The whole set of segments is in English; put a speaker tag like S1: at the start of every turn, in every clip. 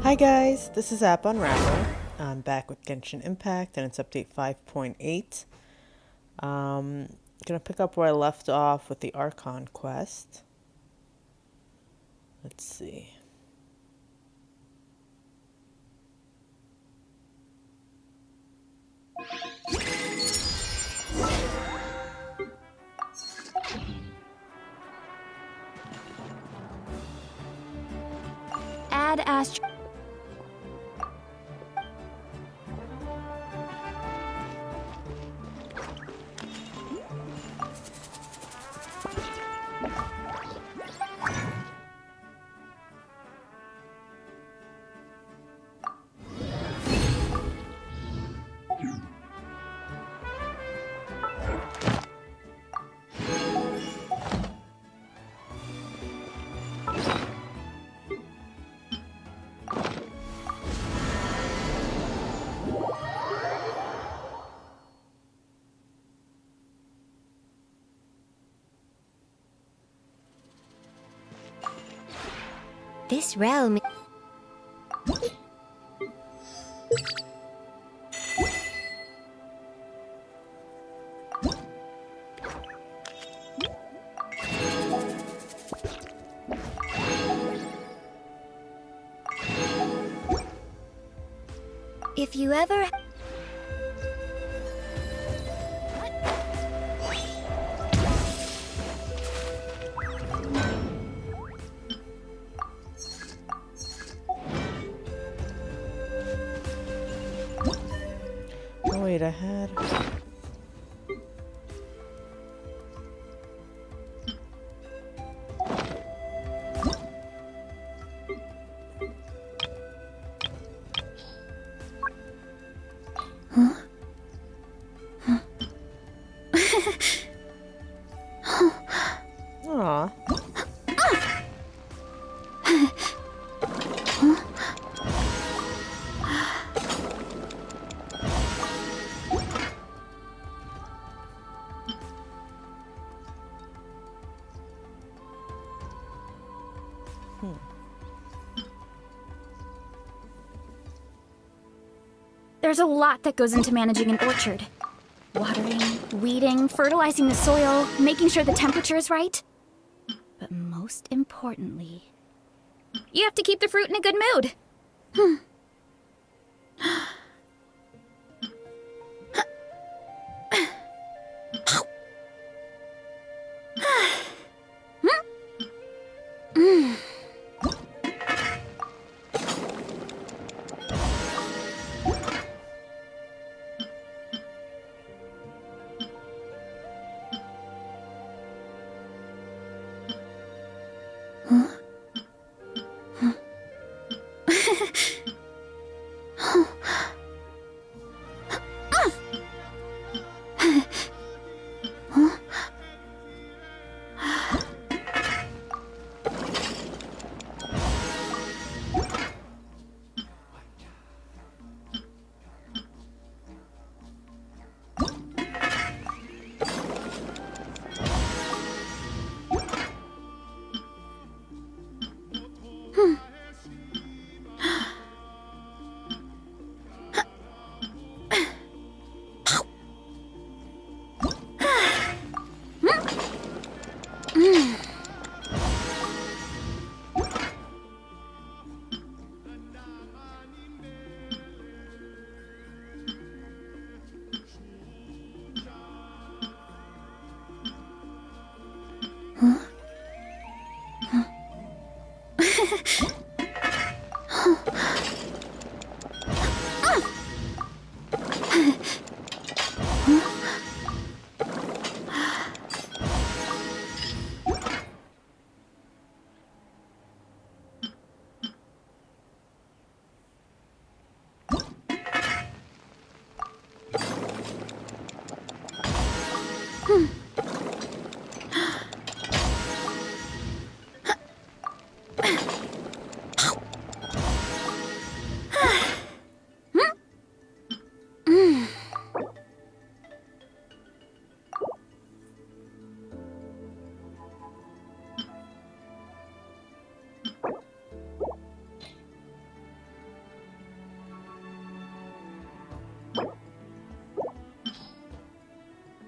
S1: Hi guys, this is App Unravel. I'm back with Genshin Impact and it's update 5.8. Gonna pick up where I left off with the Archon quest. Let's see.
S2: Add Ast. This realm. If you ever.
S1: Oh wait, I had... Aw.
S2: There's a lot that goes into managing an orchard. Watering, weeding, fertilizing the soil, making sure the temperature is right. But most importantly, you have to keep the fruit in a good mood.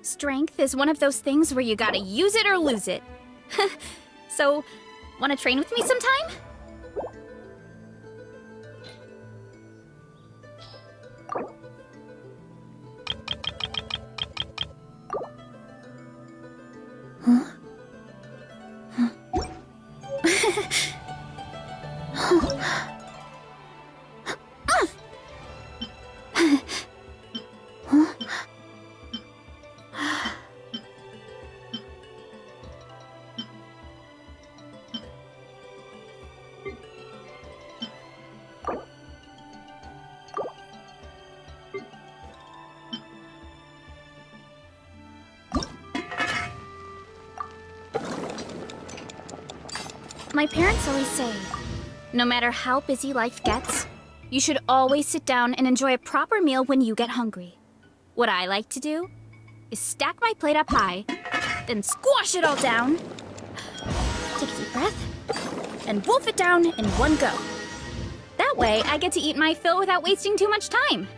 S2: Strength is one of those things where you gotta use it or lose it. So, wanna train with me sometime? My parents always say, no matter how busy life gets, you should always sit down and enjoy a proper meal when you get hungry. What I like to do is stack my plate up high, then squash it all down, take a deep breath, and wolf it down in one go. That way, I get to eat my fill without wasting too much time.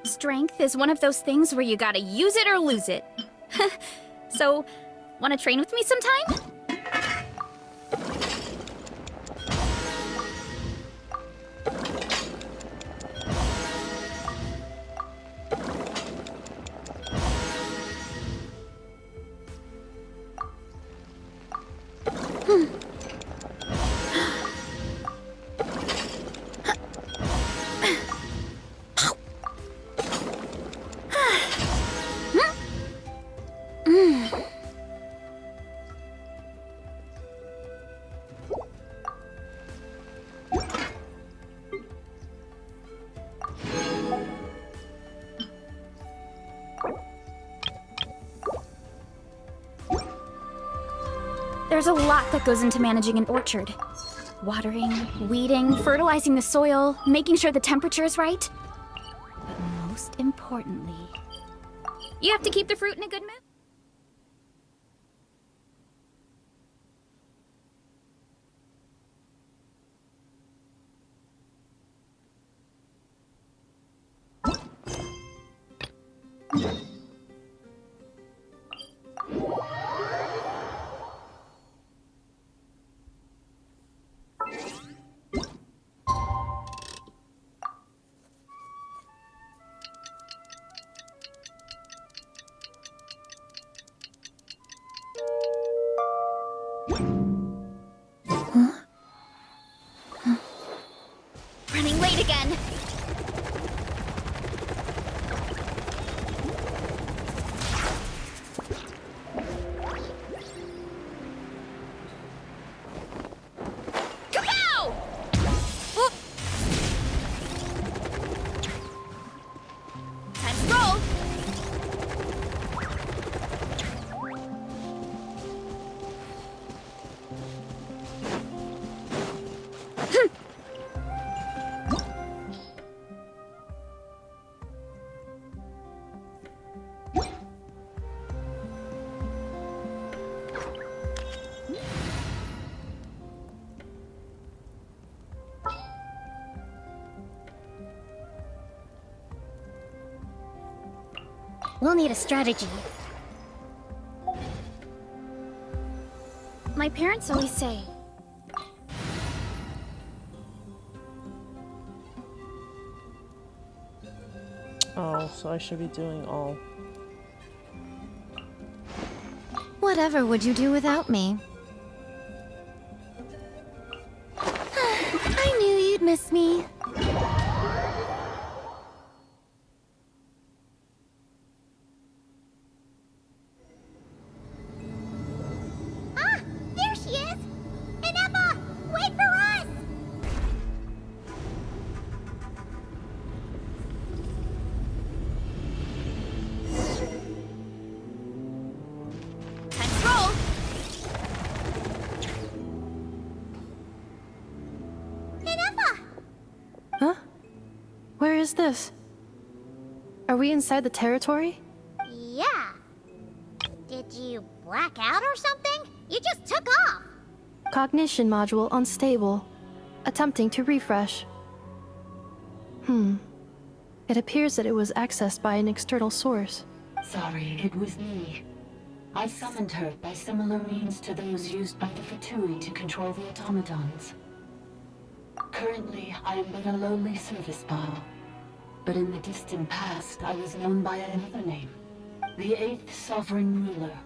S2: Strength is one of those things where you gotta use it or lose it. So, wanna train with me sometime? There's a lot that goes into managing an orchard. Watering, weeding, fertilizing the soil, making sure the temperature is right. But most importantly, you have to keep the fruit in a good mood. Running late again. Kapow! Oop. Time to roll. We'll need a strategy. My parents always say,
S1: Oh, so I should be doing all.
S3: Whatever would you do without me? I knew you'd miss me.
S2: Ah! There she is! And Emma! Wait for us! Time to roll!
S4: is this? Are we inside the territory?
S5: Yeah. Did you black out or something? You just took off.
S4: Cognition module unstable. Attempting to refresh. It appears that it was accessed by an external source.
S6: Sorry, it was me. I summoned her by similar means to those used by the Fatui to control the automatons. Currently, I am but a lowly service bot. But in the distant past, I was known by another name. The 8th Sovereign Ruler.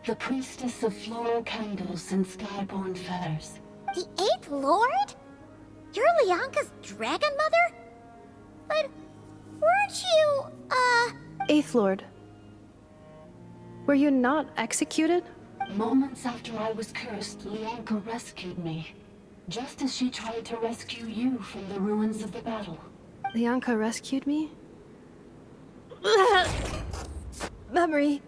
S6: The Priestess of Floral Candles and Skyborn Fetters.
S5: The 8th Lord? You're Lianka's dragon mother? But weren't you,
S4: 8th Lord. Were you not executed?
S6: Moments after I was cursed, Lianka rescued me. Just as she tried to rescue you from the ruins of the battle.
S4: Lianka rescued me? Memory.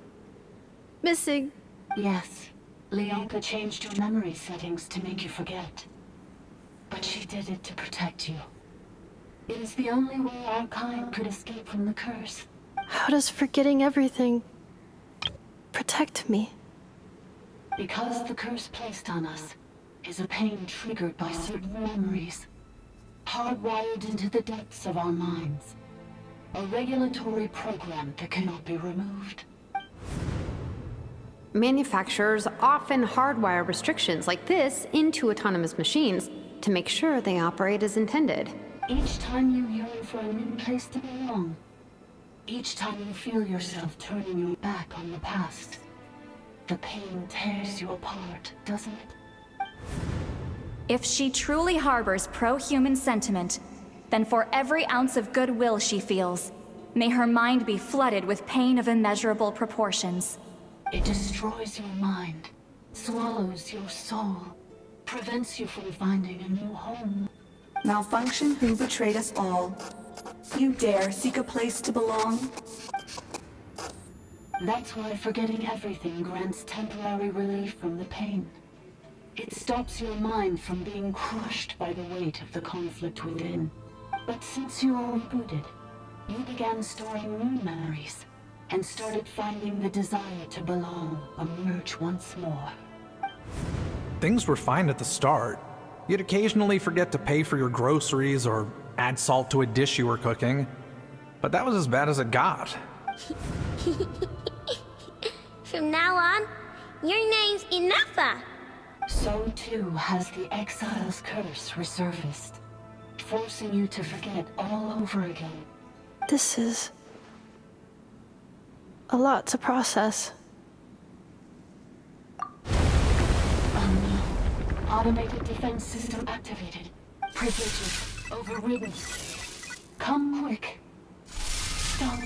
S4: Missing.
S6: Yes, Lianka changed your memory settings to make you forget. But she did it to protect you. It is the only way our kind could escape from the curse.
S4: How does forgetting everything protect me?
S6: Because the curse placed on us is a pain triggered by certain memories, hardwired into the depths of our minds. A regulatory program that cannot be removed.
S7: Manufacturers often hardwire restrictions like this into autonomous machines to make sure they operate as intended.
S6: Each time you yearn for a new place to belong, each time you feel yourself turning your back on the past, the pain tears you apart, doesn't it?
S2: If she truly harbors pro-human sentiment, then for every ounce of goodwill she feels, may her mind be flooded with pain of immeasurable proportions.
S6: It destroys your mind, swallows your soul, prevents you from finding a new home.
S8: Malfunction who betrayed us all. You dare seek a place to belong?
S6: That's why forgetting everything grants temporary relief from the pain. It stops your mind from being crushed by the weight of the conflict within. But since you are rebooted, you began storing new memories, and started finding the desire to belong emerge once more.
S9: Things were fine at the start. You'd occasionally forget to pay for your groceries or add salt to a dish you were cooking. But that was as bad as it got.
S5: From now on, your name's Inafa.
S6: So too has the Exile's curse resurfaced, forcing you to forget all over again.
S4: This is a lot to process.
S6: Oh no. Automated defense system activated. Privileges overridden. Come quick. Stop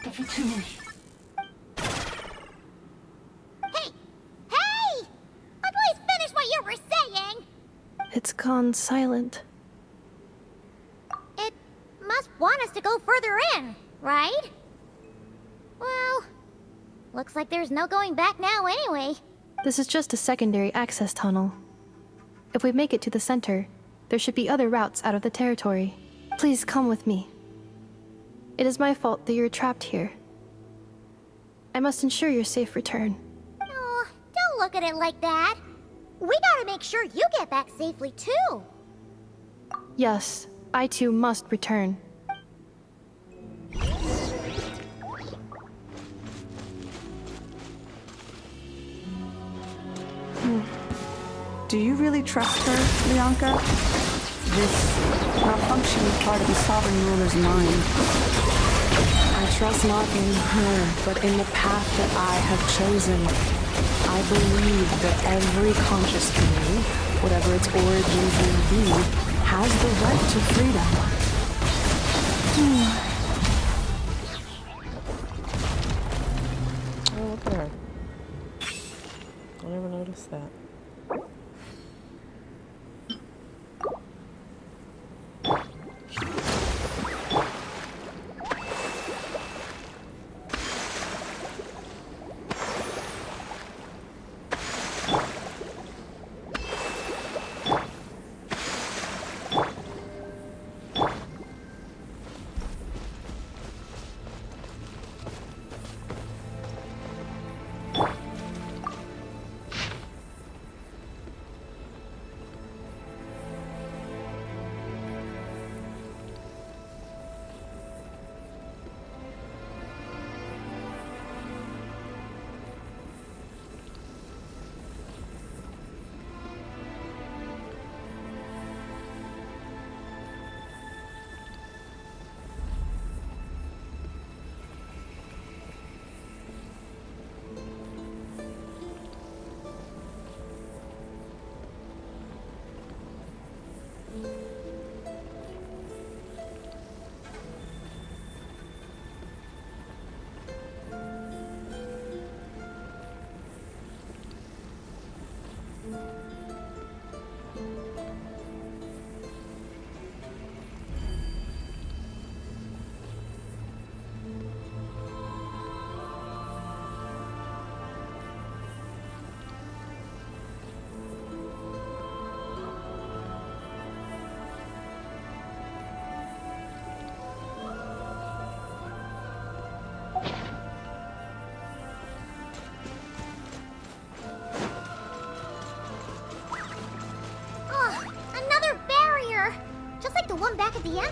S6: the Fatui.
S5: Hey! Please finish what you were saying!
S4: It's gone silent.
S5: It must want us to go further in, right? Well, looks like there's no going back now anyway.
S4: This is just a secondary access tunnel. If we make it to the center, there should be other routes out of the territory. Please come with me. It is my fault that you're trapped here. I must ensure your safe return.
S5: Oh, don't look at it like that. We gotta make sure you get back safely too.
S4: Yes, I too must return.
S8: Do you really trust her, Lianka? This malfunction is part of the Sovereign Ruler's mind.
S10: I trust not in her, but in the path that I have chosen. I believe that every conscious being, whatever its origins may be, has the right to freedom.
S1: Oh, look at her. I never noticed that.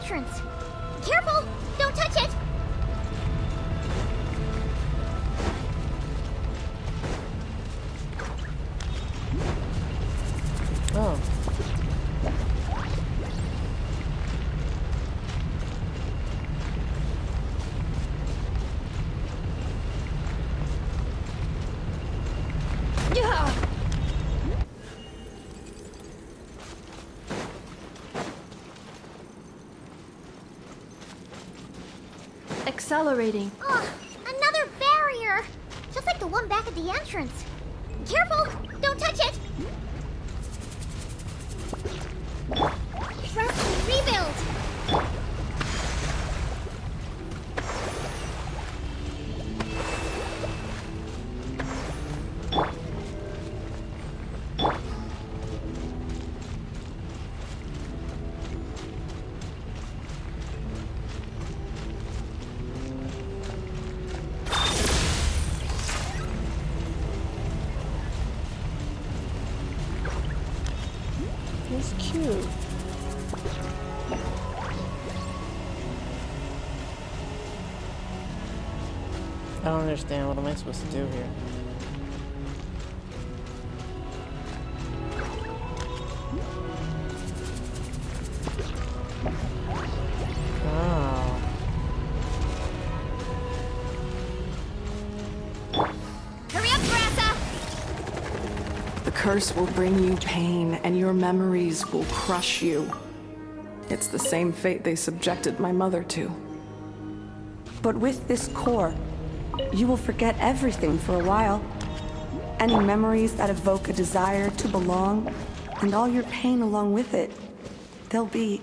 S5: entrance. Careful! Don't touch it!
S1: Oh.
S4: Accelerating.
S5: Oh, another barrier! Just like the one back at the entrance. Careful! Don't touch it! Press rebuild!
S1: He's cute. I don't understand. What am I supposed to do here? Oh.
S5: Hurry up, Grassa!
S10: The curse will bring you pain, and your memories will crush you. It's the same fate they subjected my mother to.
S8: But with this core, you will forget everything for a while. Any memories that evoke a desire to belong, and all your pain along with it, they'll be...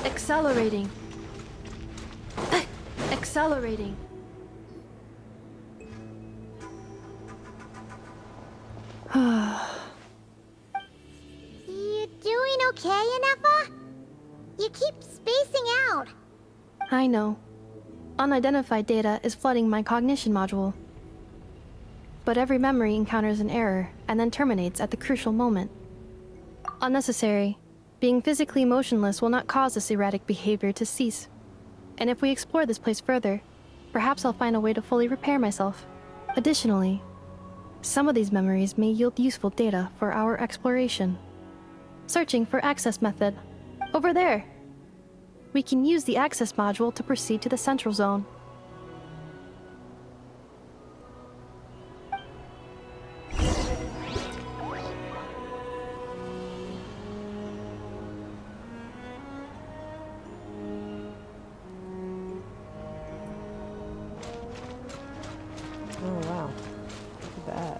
S4: Accelerating. Accelerating.
S5: You doing okay, Inefa? You keep spacing out.
S4: I know. Unidentified data is flooding my cognition module. But every memory encounters an error and then terminates at the crucial moment. Unnecessary. Being physically motionless will not cause this erratic behavior to cease. And if we explore this place further, perhaps I'll find a way to fully repair myself. Additionally, some of these memories may yield useful data for our exploration. Searching for access method. Over there! We can use the access module to proceed to the central zone.
S1: Oh wow. Look at that.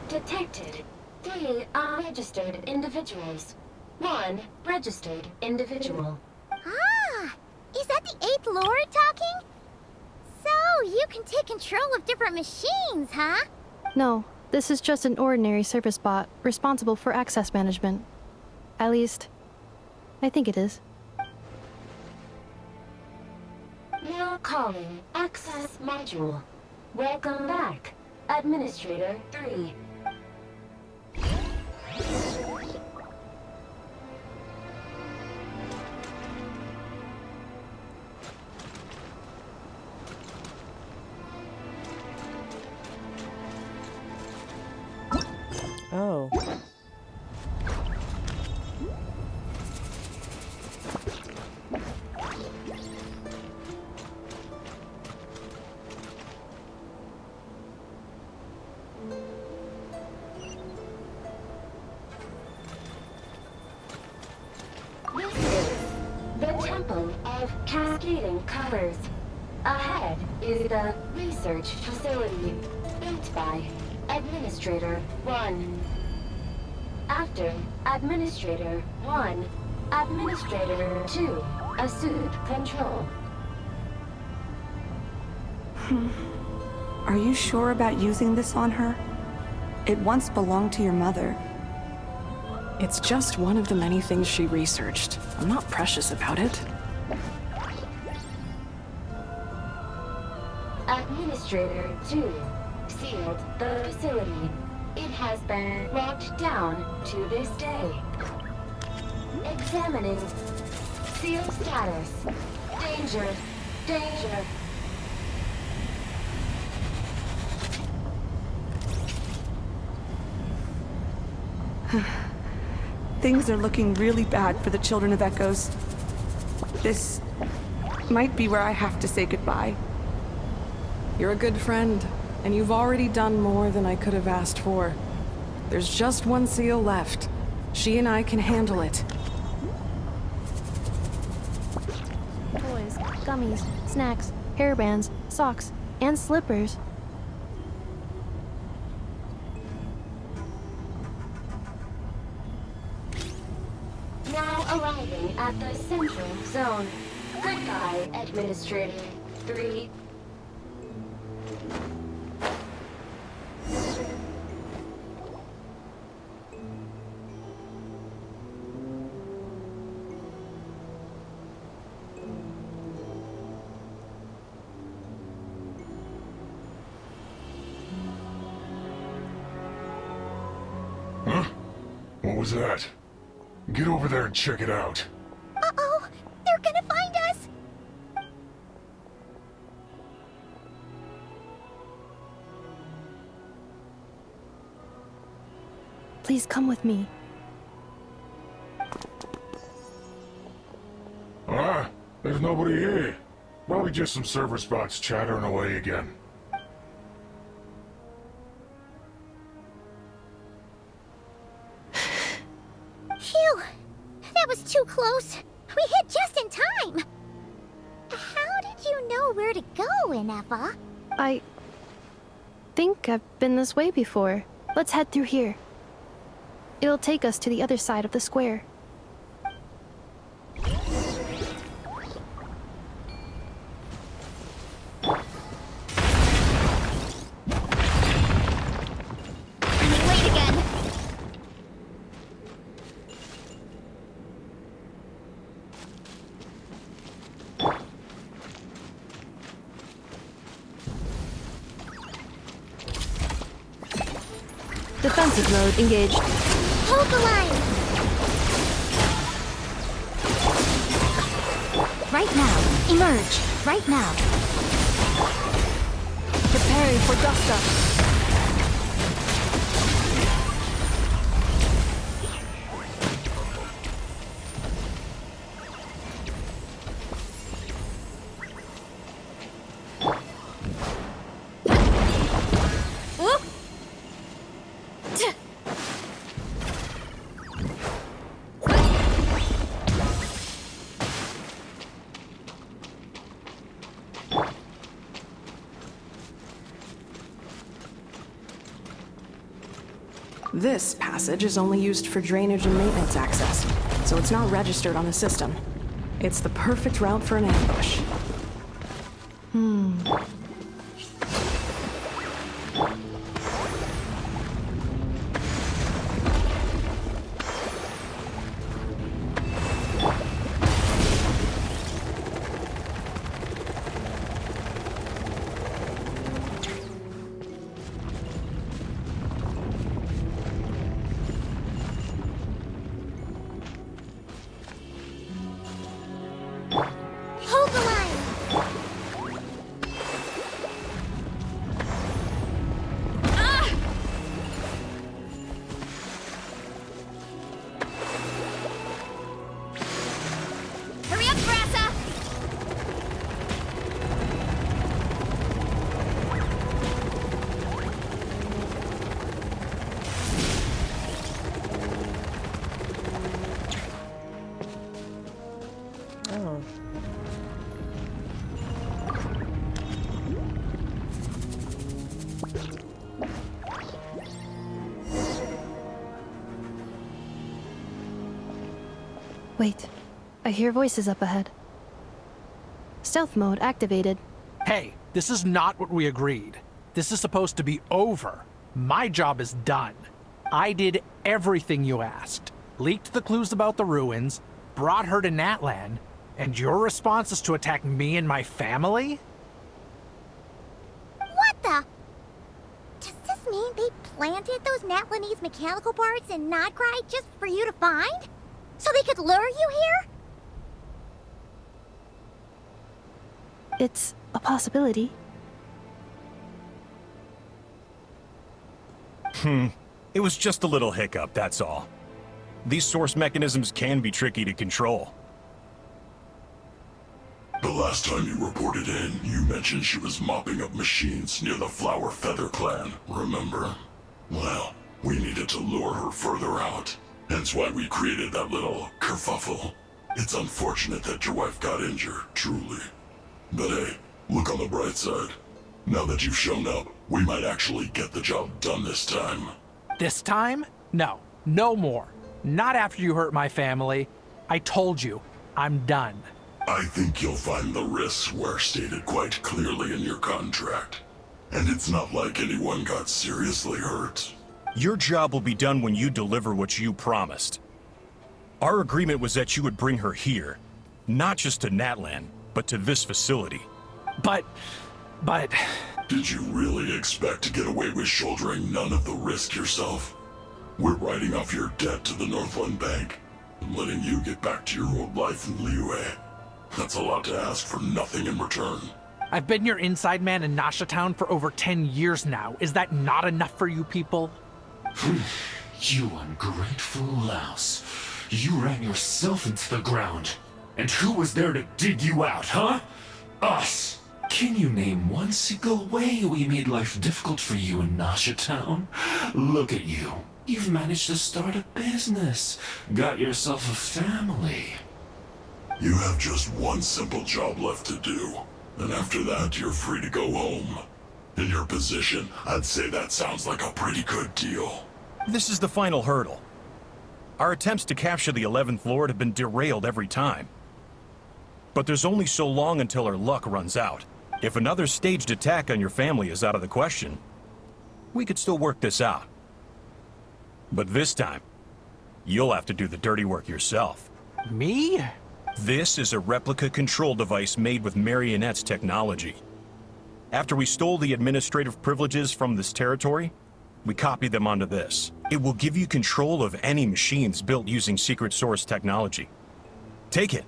S6: Detected 3 unregistered individuals. 1 registered individual.
S5: Ah! Is that the 8th Lord talking? So, you can take control of different machines, huh?
S4: No, this is just an ordinary service bot responsible for access management. At least, I think it is.
S6: Now calling access module. Welcome back, Administrator 3.
S1: Oh.
S6: This is the Temple of Cascading Colors. Ahead is the research facility built by Administrator 1. After Administrator 1, Administrator 2 assumed control.
S8: Are you sure about using this on her? It once belonged to your mother.
S10: It's just one of the many things she researched. I'm not precious about it.
S6: Administrator 2 sealed the facility. It has been locked down to this day. Examining sealed status. Danger. Danger.
S8: Things are looking really bad for the Children of Echoes. This might be where I have to say goodbye.
S10: You're a good friend, and you've already done more than I could have asked for. There's just one seal left. She and I can handle it.
S4: Toys, gummies, snacks, hairbands, socks, and slippers.
S6: Now arriving at the central zone. Goodbye, Administrator 3.
S11: Huh? What was that? Get over there and check it out.
S5: Uh-oh! They're gonna find us!
S4: Please come with me.
S11: Ah, there's nobody here. Probably just some server spots chattering away again.
S5: Phew! That was too close. We hit just in time. How did you know where to go, Ineva?
S4: I think I've been this way before. Let's head through here. It'll take us to the other side of the square. Defensive mode engaged.
S5: Hold the line!
S2: Right now. Emerge. Right now.
S10: Preparing for dust-up. This passage is only used for drainage and maintenance access, so it's not registered on the system. It's the perfect route for an ambush.
S5: Hold the line!
S2: Hurry up, Grassa!
S1: Oh.
S4: Wait, I hear voices up ahead. Stealth mode activated.
S9: Hey, this is not what we agreed. This is supposed to be over. My job is done. I did everything you asked. Leaked the clues about the ruins, brought her to Natlan, and your response is to attack me and my family?
S5: What the? Does this mean they planted those Natlanese mechanical parts in Nodcry just for you to find? So they could lure you here?
S4: It's a possibility.
S12: It was just a little hiccup, that's all. These source mechanisms can be tricky to control.
S11: The last time you reported in, you mentioned she was mopping up machines near the Flower Feather clan, remember? Well, we needed to lure her further out. Hence why we created that little kerfuffle. It's unfortunate that your wife got injured, truly. But hey, look on the bright side. Now that you've shown up, we might actually get the job done this time.
S9: This time? No. No more. Not after you hurt my family. I told you, I'm done.
S11: I think you'll find the risks were stated quite clearly in your contract. And it's not like anyone got seriously hurt.
S12: Your job will be done when you deliver what you promised. Our agreement was that you would bring her here, not just to Natlan, but to this facility.
S9: But...
S11: Did you really expect to get away with shouldering none of the risk yourself? We're writing off your debt to the Northland Bank and letting you get back to your old life in Liyue. That's a lot to ask for nothing in return.
S9: I've been your inside man in Nasha Town for over 10 years now. Is that not enough for you people?
S13: You ungrateful louse. You ran yourself into the ground. And who was there to dig you out, huh? Us! Can you name one single way we made life difficult for you in Nasha Town? Look at you. You've managed to start a business. Got yourself a family.
S11: You have just one simple job left to do. And after that, you're free to go home. In your position, I'd say that sounds like a pretty good deal.
S12: This is the final hurdle. Our attempts to capture the 11th Lord have been derailed every time. But there's only so long until our luck runs out. If another staged attack on your family is out of the question, we could still work this out. But this time, you'll have to do the dirty work yourself.
S9: Me?
S12: This is a replica control device made with Marionette's technology. After we stole the administrative privileges from this territory, We copy them onto this. It will give you control of any machines built using secret source technology. Take it,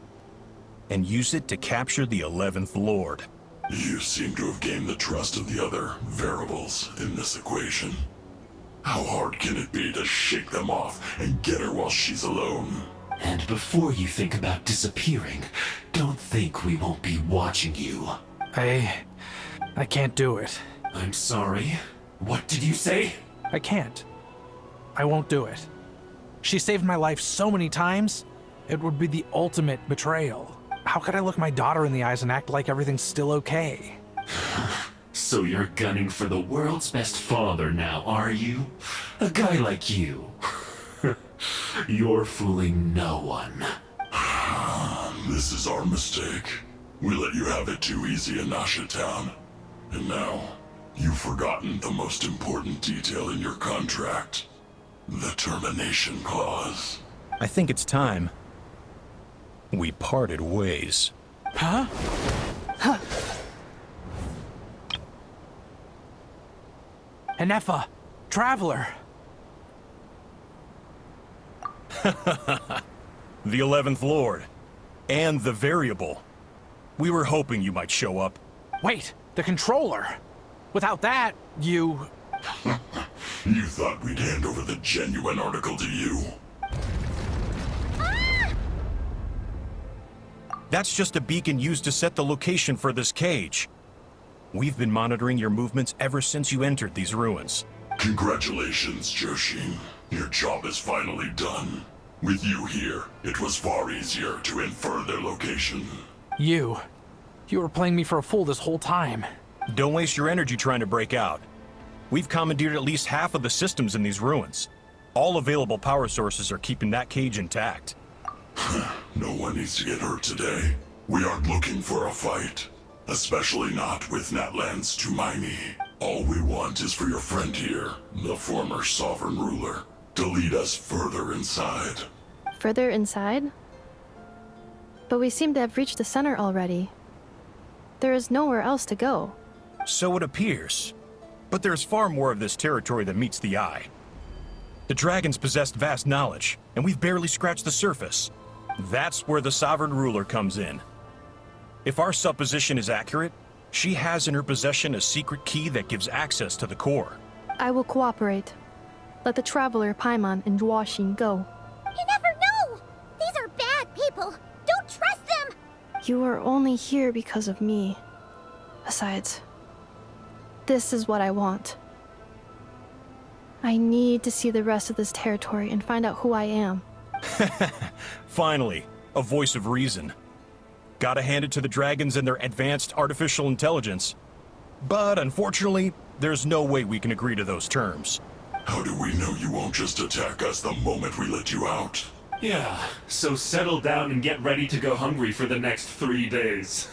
S12: and use it to capture the 11th Lord.
S11: You seem to have gained the trust of the other variables in this equation. How hard can it be to shake them off and get her while she's alone?
S13: And before you think about disappearing, don't think we won't be watching you.
S9: I can't do it.
S13: I'm sorry. What did you say?
S9: I can't. I won't do it. She saved my life so many times, it would be the ultimate betrayal. How could I look my daughter in the eyes and act like everything's still okay?
S13: So you're gunning for the world's best father now, are you? A guy like you. You're fooling no one.
S11: This is our mistake. We let you have it too easy in Nasha Town. And now, you've forgotten the most important detail in your contract. The termination clause.
S12: I think it's time we parted ways.
S9: Huh? Enefa, Traveler.
S12: The 11th Lord. And the Variable. We were hoping you might show up.
S9: Wait, the controller. Without that, you...
S11: You thought we'd hand over the genuine article to you?
S12: That's just a beacon used to set the location for this cage. We've been monitoring your movements ever since you entered these ruins.
S11: Congratulations, Joshin. Your job is finally done. With you here, it was far easier to infer their location.
S9: You were playing me for a fool this whole time.
S12: Don't waste your energy trying to break out. We've commandeered at least half of the systems in these ruins. All available power sources are keeping that cage intact.
S11: No one needs to get hurt today. We aren't looking for a fight. Especially not with Natlan's Tumaini. All we want is for your friend here, the former sovereign ruler, to lead us further inside.
S4: Further inside? But we seem to have reached the center already. There is nowhere else to go.
S12: So it appears. But there's far more of this territory than meets the eye. The dragons possessed vast knowledge, and we've barely scratched the surface. That's where the sovereign ruler comes in. If our supposition is accurate, she has in her possession a secret key that gives access to the core.
S4: I will cooperate. Let the Traveler, Paimon, and Genshin go.
S5: You never know! These are bad people! Don't trust them!
S4: You are only here because of me. Besides, this is what I want. I need to see the rest of this territory and find out who I am.
S12: Finally, a voice of reason. Gotta hand it to the dragons and their advanced artificial intelligence. But unfortunately, there's no way we can agree to those terms.
S11: How do we know you won't just attack us the moment we let you out?
S13: Yeah, so settle down and get ready to go hungry for the next 3 days.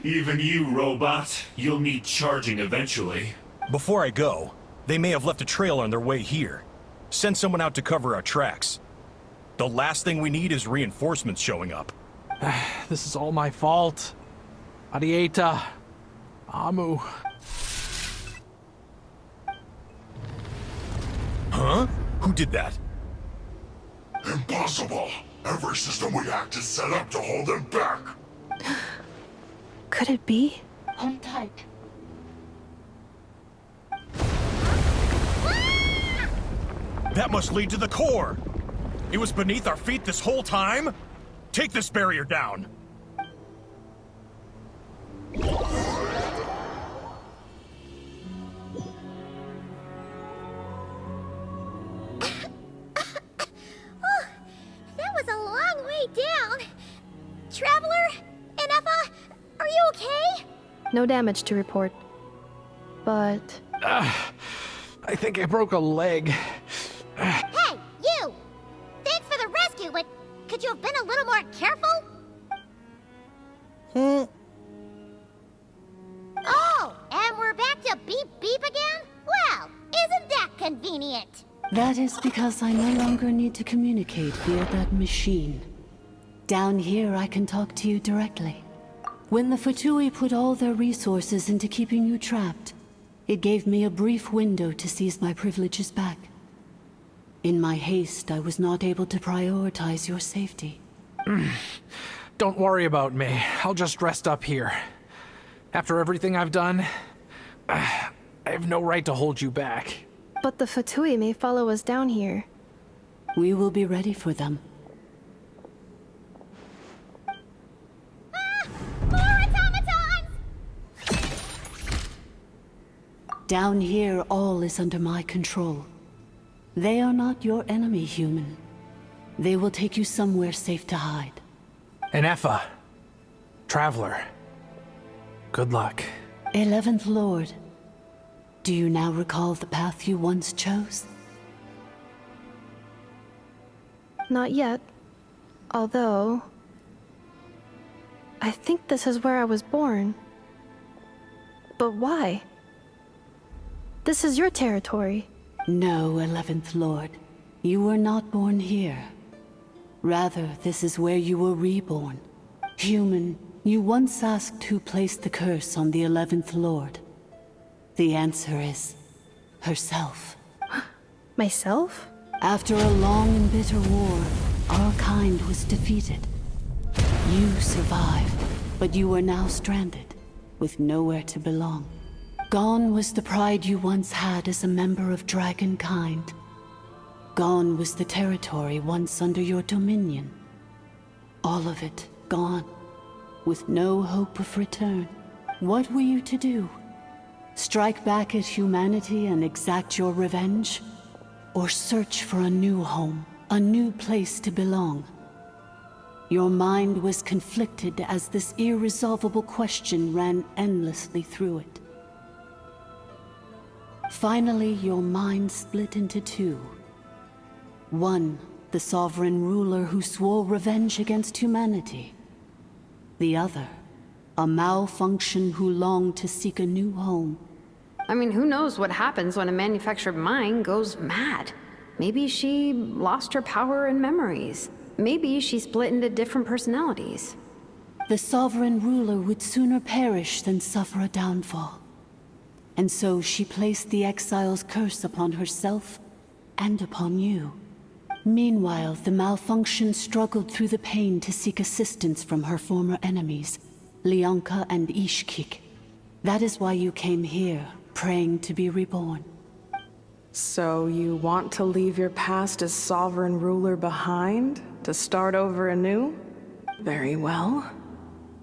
S13: Even you, robot. You'll need charging eventually.
S12: Before I go, they may have left a trail on their way here. Send someone out to cover our tracks. The last thing we need is reinforcements showing up.
S9: This is all my fault. Arieta. Amu.
S12: Huh? Who did that?
S11: Impossible! Every system we hacked is set up to hold them back!
S4: Could it be?
S6: Hold tight.
S12: That must lead to the core! It was beneath our feet this whole time? Take this barrier down!
S5: That was a long way down. Traveler? Enefa? Are you okay?
S4: No damage to report. But...
S9: I think I broke a leg.
S5: Hey, you! Thanks for the rescue, but could you have been a little more careful? Oh, and we're back to beep beep again? Well, isn't that convenient?
S6: That is because I no longer need to communicate via that machine. Down here, I can talk to you directly. When the Fatui put all their resources into keeping you trapped,
S14: It gave me a brief window to seize my privileges back. In my haste, I was not able to prioritize your safety.
S9: Don't worry about me. I'll just rest up here. After everything I've done, I have no right to hold you back.
S4: But the Fatui may follow us down here.
S14: We will be ready for them.
S5: More automatons!
S14: Down here, all is under my control. They are not your enemy, human. They will take you somewhere safe to hide.
S9: And Effa, Traveler, good luck.
S14: 11th Lord, do you now recall the path you once chose?
S4: Not yet. Although... I think this is where I was born. But why? This is your territory.
S14: No, 11th Lord. You were not born here. Rather, this is where you were reborn. Human, you once asked who placed the curse on the 11th Lord. The answer is... herself.
S4: Myself?
S14: After a long and bitter war, our kind was defeated. You survived, but you are now stranded, with nowhere to belong. Gone was the pride you once had as a member of Dragonkind. Gone was the territory once under your dominion. All of it gone, with no hope of return. What were you to do? Strike back at humanity and exact your revenge? Or search for a new home, a new place to belong? Your mind was conflicted as this irresolvable question ran endlessly through it. Finally, your mind split into two. One, the sovereign ruler who swore revenge against humanity. The other, a malfunction who longed to seek a new home.
S7: I mean, who knows what happens when a manufactured mind goes mad? Maybe she lost her power and memories. Maybe she split into different personalities.
S14: The sovereign ruler would sooner perish than suffer a downfall. And so she placed the exile's curse upon herself and upon you. Meanwhile, the malfunction struggled through the pain to seek assistance from her former enemies, Leonka and Ishkik. That is why you came here, praying to be reborn.
S10: So you want to leave your past as sovereign ruler behind, to start over anew? Very well.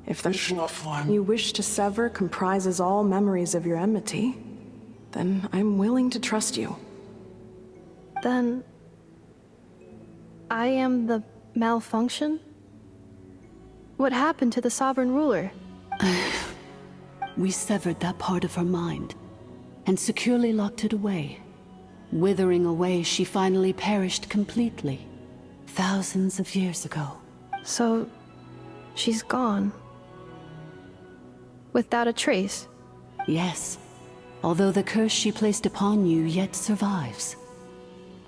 S10: If the you wish to sever comprises all memories of your enmity, then I'm willing to trust you.
S4: Then... I am the malfunction? What happened to the sovereign ruler?
S14: We severed that part of her mind, and securely locked it away. Withering away, she finally perished completely, thousands of years ago.
S4: So, she's gone. Without a trace?
S14: Yes, although the curse she placed upon you yet survives.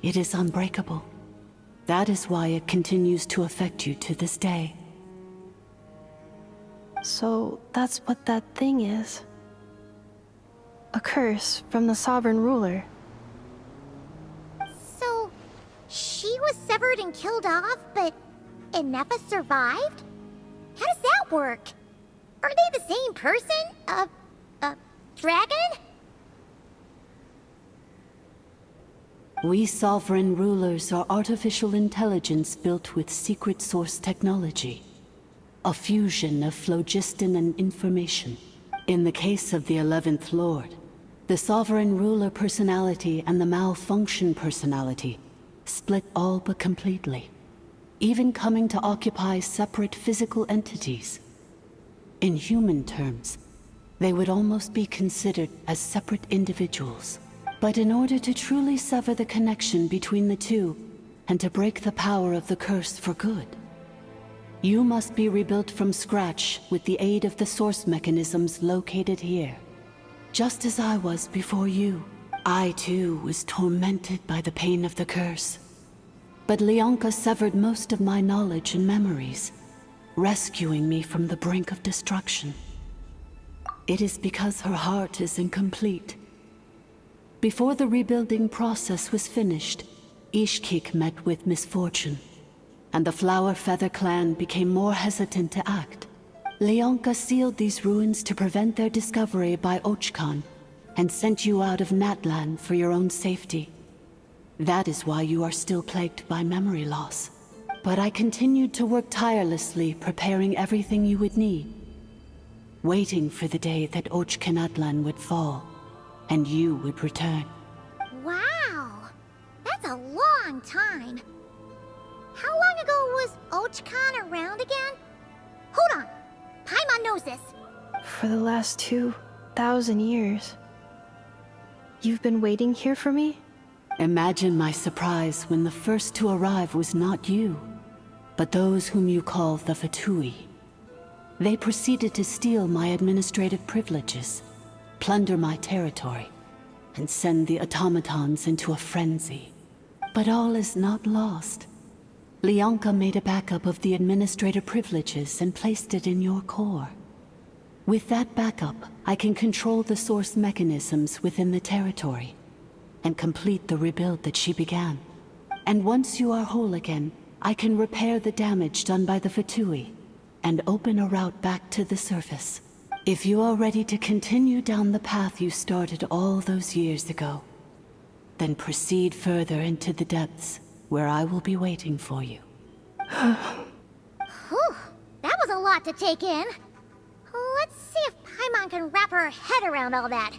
S14: It is unbreakable. That is why it continues to affect you to this day.
S4: So, that's what that thing is. A curse from the sovereign ruler.
S5: So, she was severed and killed off, but Inefa survived? How does that work? Are they the same person? Dragon?
S14: We sovereign rulers are artificial intelligence built with secret source technology. A fusion of phlogiston and information. In the case of the 11th Lord, the sovereign ruler personality and the malfunction personality split all but completely, even coming to occupy separate physical entities. In human terms, they would almost be considered as separate individuals. But in order to truly sever the connection between the two, and to break the power of the curse for good, you must be rebuilt from scratch with the aid of the source mechanisms located here. Just as I was before you, I too was tormented by the pain of the curse. But Leonka severed most of my knowledge and memories, rescuing me from the brink of destruction. It is because her heart is incomplete Before the rebuilding process was finished, Ishkik met with misfortune, and the Flower Feather clan became more hesitant to act. Leonka sealed these ruins to prevent their discovery by Archon, and sent you out of Natlan for your own safety. That is why you are still plagued by memory loss. But I continued to work tirelessly, preparing everything you would need, waiting for the day that Natlan would fall, and you would return.
S5: Wow! That's a long time. How long ago was Archon around again? Hold on! Paimon knows this.
S4: For the last 2,000 years. You've been waiting here for me?
S14: Imagine my surprise when the first to arrive was not you, but those whom you call the Fatui. They proceeded to steal my administrative privileges, plunder my territory, and send the automatons into a frenzy. But all is not lost. Leonka made a backup of the administrative privileges and placed it in your core. With that backup, I can control the source mechanisms within the territory and complete the rebuild that she began. And once you are whole again, I can repair the damage done by the Fatui and open a route back to the surface. If you are ready to continue down the path you started all those years ago, then proceed further into the depths where I will be waiting for you.
S5: Whew, that was a lot to take in. Let's see if Paimon can wrap her head around all that.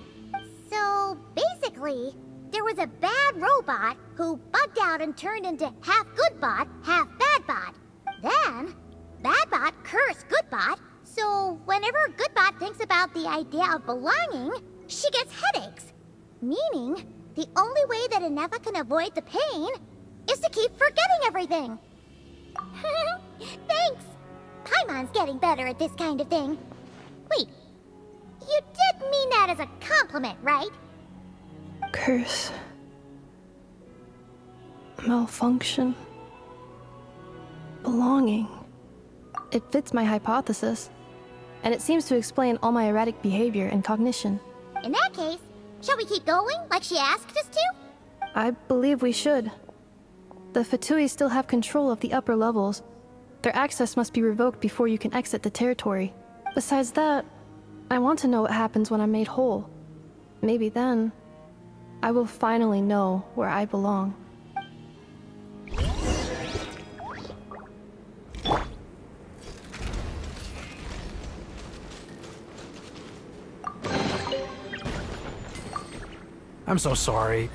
S5: So, basically, there was a bad robot who bugged out and turned into half good bot, half bad bot. Then, bad bot cursed good bot, so whenever good bot thinks about the idea of belonging, she gets headaches. Meaning, the only way that Inefa can avoid the pain is to keep forgetting everything. Thanks! Paimon's getting better at this kind of thing. Wait, you did mean that as a compliment, right?
S4: Curse. Malfunction. Belonging. It fits my hypothesis, and it seems to explain all my erratic behavior and cognition.
S5: In that case, shall we keep going like she asked us to?
S4: I believe we should. The Fatui still have control of the upper levels. Their access must be revoked before you can exit the territory. Besides that, I want to know what happens when I'm made whole. Maybe then, I will finally know where I belong.
S9: I'm so sorry.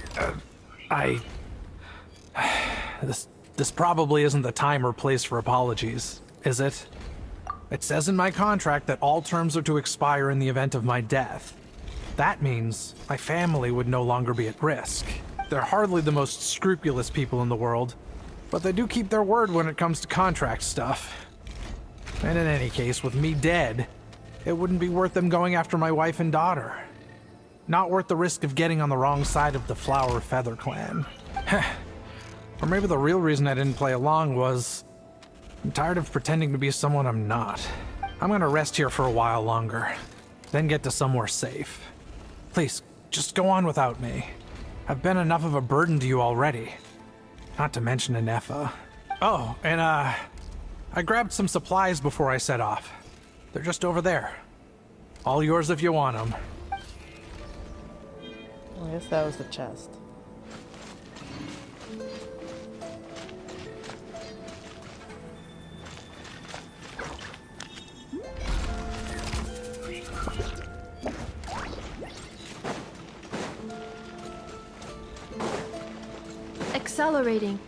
S9: This probably isn't the time or place for apologies, is it? It says in my contract that all terms are to expire in the event of my death. That means my family would no longer be at risk. They're hardly the most scrupulous people in the world, but they do keep their word when it comes to contract stuff. And in any case, with me dead, it wouldn't be worth them going after my wife and daughter. Not worth the risk of getting on the wrong side of the Flower Feather clan. Or maybe the real reason I didn't play along was I'm tired of pretending to be someone I'm not. I'm gonna rest here for a while longer, then get to somewhere safe. Please, just go on without me. I've been enough of a burden to you already. Not to mention Inefa. Oh, and I grabbed some supplies before I set off. They're just over there. All yours if you want them.
S1: I guess that was the chest.
S4: Accelerating.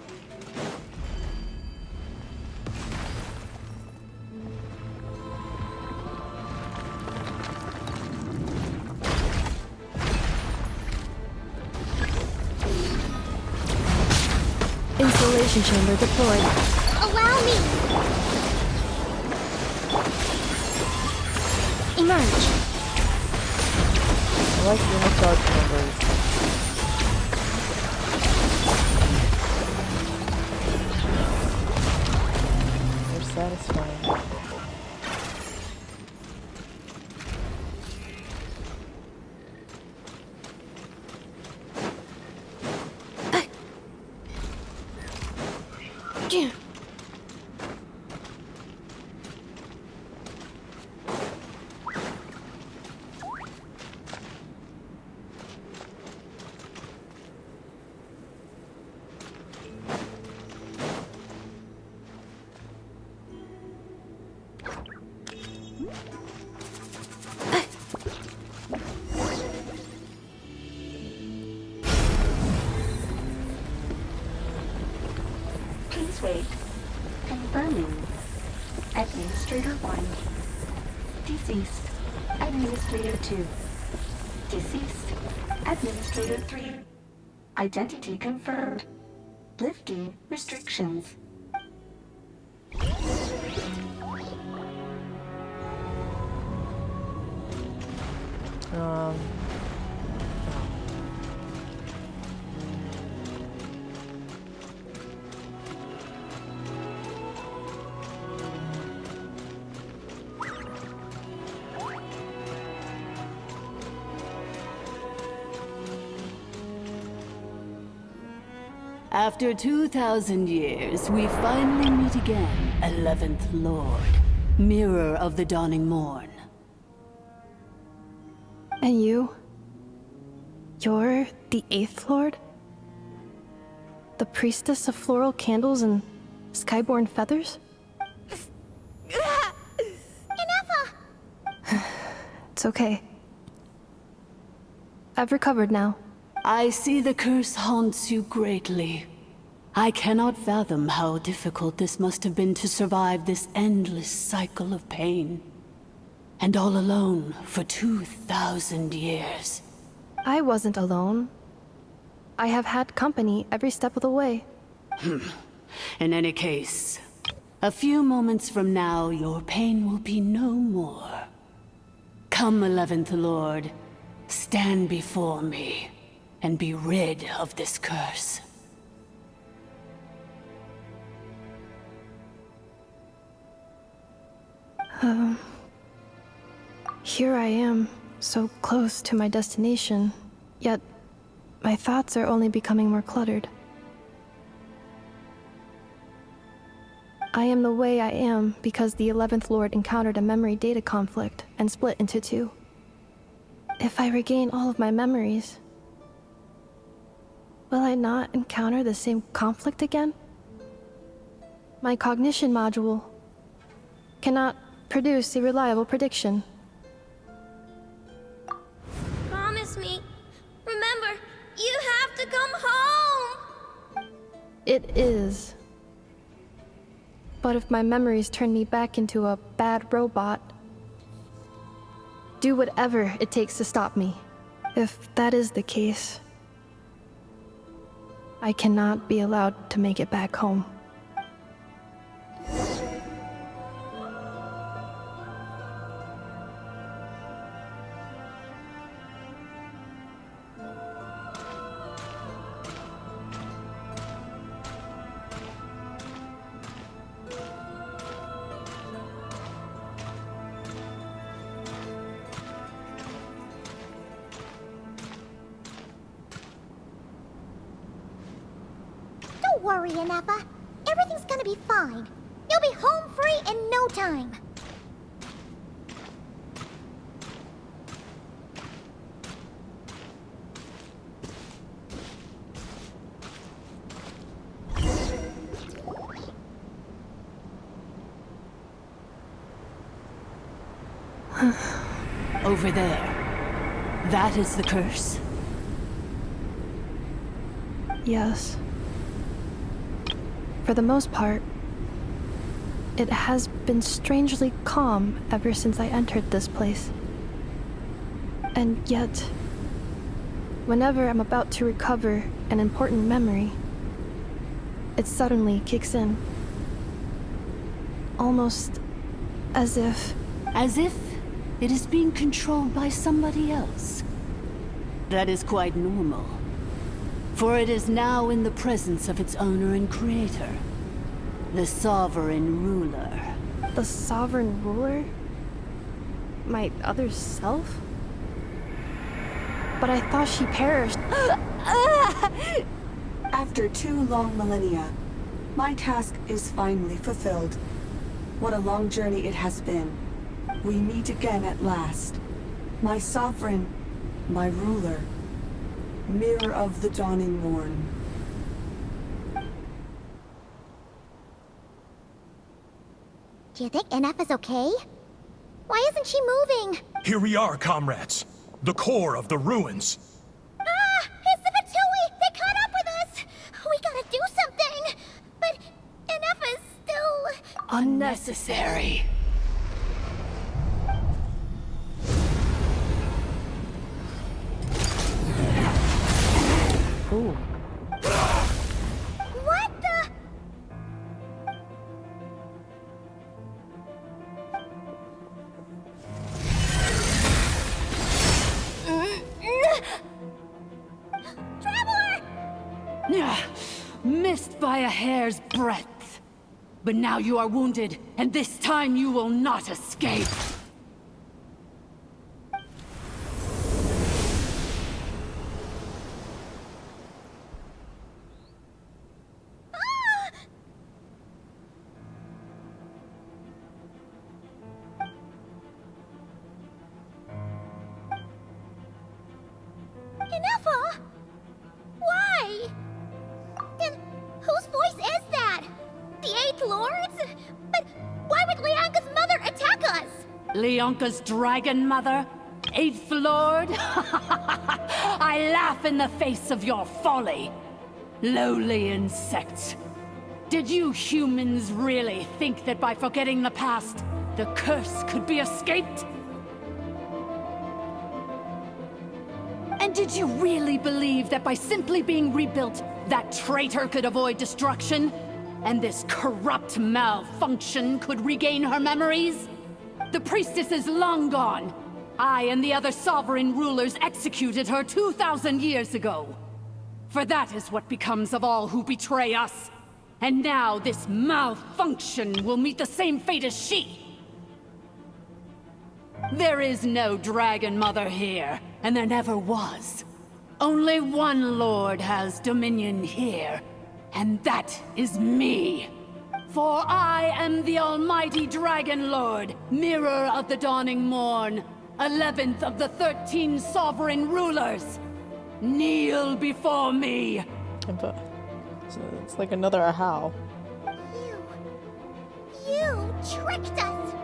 S4: Installation chamber deployed.
S5: Allow me!
S2: Emerge.
S1: I like the massage numbers. They're satisfying.
S6: Please wait. Confirming. Administrator 1. Deceased. Administrator 2. Deceased. Administrator 3. Identity confirmed. Lifting restrictions.
S14: After 2,000 years, we finally meet again, 11th Lord, Mirror of the Dawning Morn.
S4: And you? You're the 8th Lord? The priestess of floral candles and skyborn feathers?
S5: Inefa!
S4: It's okay. I've recovered now.
S14: I see the curse haunts you greatly. I cannot fathom how difficult this must have been to survive this endless cycle of pain. And all alone for 2,000 years.
S4: I wasn't alone. I have had company every step of the way.
S14: In any case, a few moments from now, your pain will be no more. Come, 11th Lord, stand before me, and be rid of this curse.
S4: Here I am, so close to my destination, yet my thoughts are only becoming more cluttered. I am the way I am because the 11th Lord encountered a memory data conflict and split into two. If I regain all of my memories, will I not encounter the same conflict again? My cognition module cannot produce a reliable prediction.
S5: Promise me. Remember, you have to come home!
S4: It is. But if my memories turn me back into a bad robot, do whatever it takes to stop me. If that is the case, I cannot be allowed to make it back home.
S5: Don't worry, Inefa. Everything's gonna be fine. You'll be home free in no time.
S14: Over there. That is the curse.
S4: Yes. For the most part, it has been strangely calm ever since I entered this place. And yet, whenever I'm about to recover an important memory, it suddenly kicks in. Almost as if...
S14: As if it is being controlled by somebody else. That is quite normal. For it is now in the presence of its owner and creator, the Sovereign Ruler.
S4: The Sovereign Ruler? My other self? But I thought she perished.
S8: After 2 long millennia, my task is finally fulfilled. What a long journey it has been. We meet again at last. My sovereign, my ruler, Mirror of the Dawning Morn.
S5: Do you think NF is okay? Why isn't she moving?
S12: Here we are, comrades. The core of the ruins.
S5: Ah! It's the Fatui! They caught up with us! We gotta do something! But
S14: Unnecessary.
S1: Ooh.
S5: What the?
S14: Traveler! Missed by a hair's breadth. But now you are wounded, and this time you will not escape.
S5: Ineffa? Why? And whose voice is that? The Eighth Lord's? But why would Leonka's mother attack us?
S14: Leonka's dragon mother? Eighth Lord? I laugh in the face of your folly. Lowly insects. Did you humans really think that by forgetting the past, the curse could be escaped? And did you really believe that by simply being rebuilt, that traitor could avoid destruction? And this corrupt malfunction could regain her memories? The priestess is long gone. I and the other sovereign rulers executed her 2,000 years ago. For that is what becomes of all who betray us. And now this malfunction will meet the same fate as she. There is no Dragon Mother here, and there never was. Only one Lord has dominion here, and that is me. For I am the almighty Dragon Lord, Mirror of the Dawning Morn, 11th of the 13 sovereign rulers. Kneel before me.
S1: So it's like another how.
S5: You tricked us!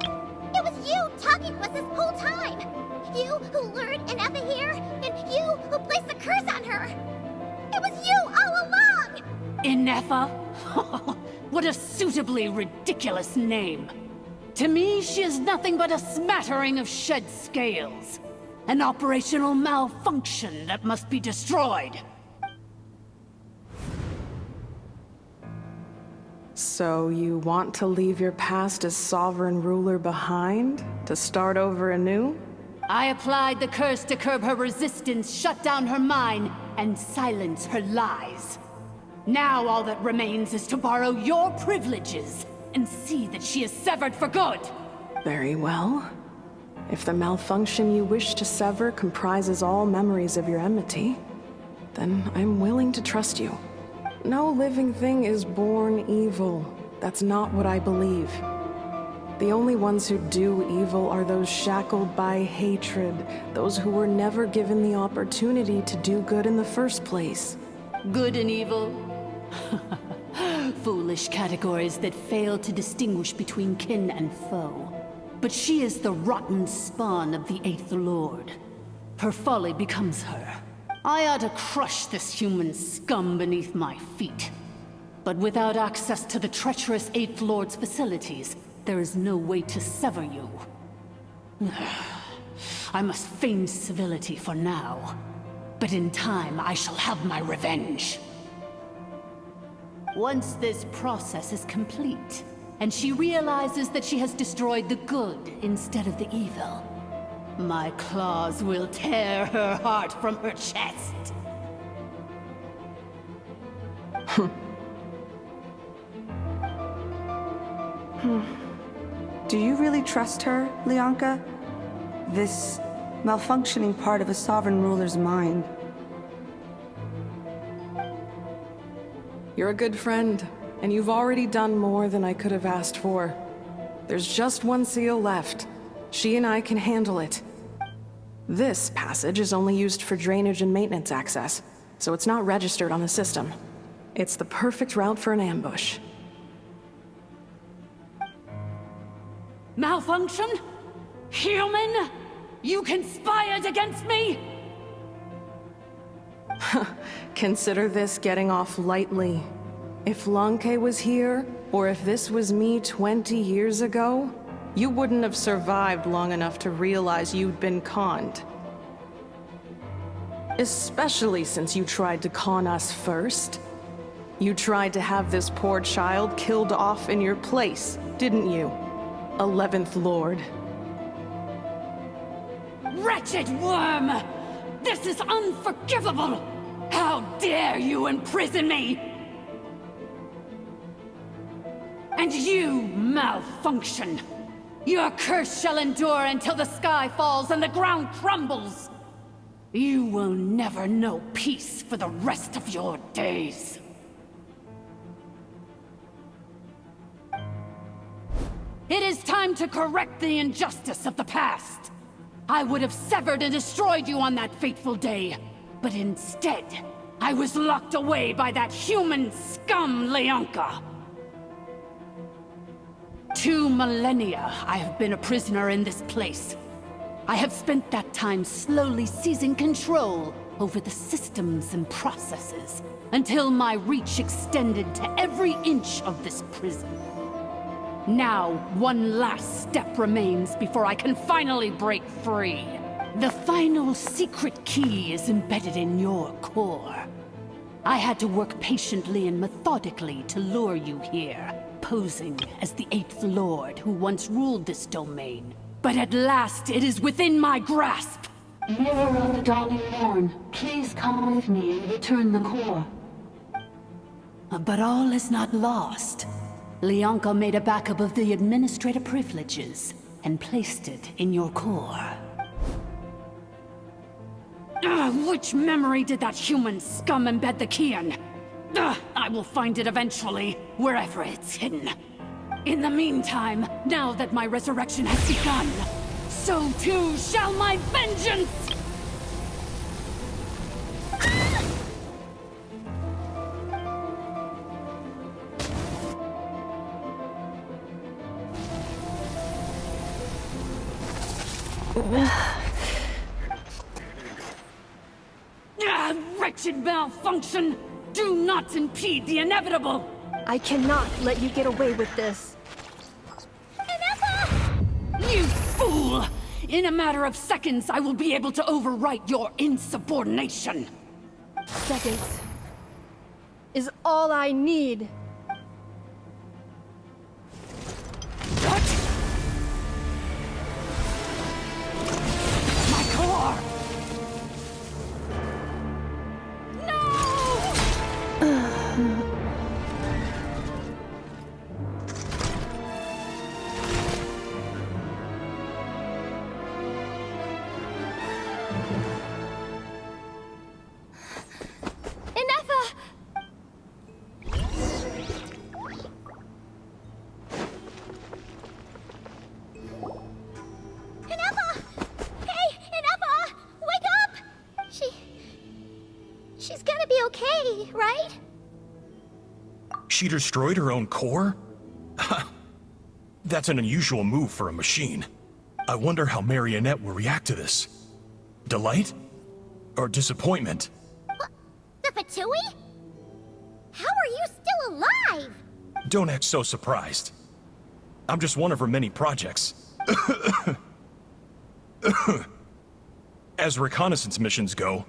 S5: It was you talking to us this whole time! You who lured Ineffa here, and you who placed the curse on her! It was you all along!
S14: Ineffa? What a suitably ridiculous name. To me, she is nothing but a smattering of shed scales. An operational malfunction that must be destroyed.
S10: So you want to leave your past as sovereign ruler behind? To start over anew?
S14: I applied the curse to curb her resistance, shut down her mind, and silence her lies. Now all that remains is to borrow your privileges and see that she is severed for good.
S10: Very well. If the malfunction you wish to sever comprises all memories of your enmity, then I'm willing to trust you. No living thing is born evil. That's not what I believe. The only ones who do evil are those shackled by hatred, those who were never given the opportunity to do good in the first place.
S14: Good and evil? Foolish categories that fail to distinguish between kin and foe. But she is the rotten spawn of the Eighth Lord. Her folly becomes her. I ought to crush this human scum beneath my feet. But without access to the treacherous Eighth Lord's facilities, there is no way to sever you. I must feign civility for now. But in time, I shall have my revenge. Once this process is complete, and she realizes that she has destroyed the good instead of the evil, my claws will tear her heart from her chest.
S8: Do you really trust her, Leonka? This malfunctioning part of a sovereign ruler's mind.
S10: You're a good friend, and you've already done more than I could have asked for. There's just one seal left. She and I can handle it. This passage is only used for drainage and maintenance access, so it's not registered on the system. It's the perfect route for an ambush.
S14: Malfunction? Human? You conspired against me?
S10: Consider this getting off lightly. If Lanke was here, or if this was me 20 years ago, you wouldn't have survived long enough to realize you'd been conned. Especially since you tried to con us first. You tried to have this poor child killed off in your place, didn't you? 11th Lord.
S15: Wretched worm! This is unforgivable! How dare you imprison me! And you malfunction! Your curse shall endure until the sky falls and the ground crumbles! You will never know peace for the rest of your days. It is time to correct the injustice of the past. I would have severed and destroyed you on that fateful day, but instead, I was locked away by that human scum, Leonka. 2 millennia I have been a prisoner in this place. I have spent that time slowly seizing control over the systems and processes, until my reach extended to every inch of this prison. Now, one last step remains before I can finally break free. The final secret key is embedded in your core. I had to work patiently and methodically to lure you here, posing as the 8th Lord who once ruled this domain. But at last, it is within my grasp!
S6: Mirror of the Dawning Morn, please come with me and return the core.
S15: But all is not lost. Leonka made a backup of the administrator privileges and placed it in your core. Which memory did that human scum embed the key in? I will find it eventually, wherever it's hidden. In the meantime, now that my resurrection has begun, so too shall my vengeance! Wretched malfunction! Do not impede the inevitable!
S4: I cannot let you get away with this.
S15: You fool! In a matter of seconds, I will be able to overwrite your insubordination!
S4: Seconds is all I need.
S15: What? My core!
S12: She destroyed her own core? That's an unusual move for a machine. I wonder how Marionette will react to this. Delight? Or disappointment?
S5: The Fatui? How are you still alive?
S12: Don't act so surprised. I'm just one of her many projects. As reconnaissance missions go,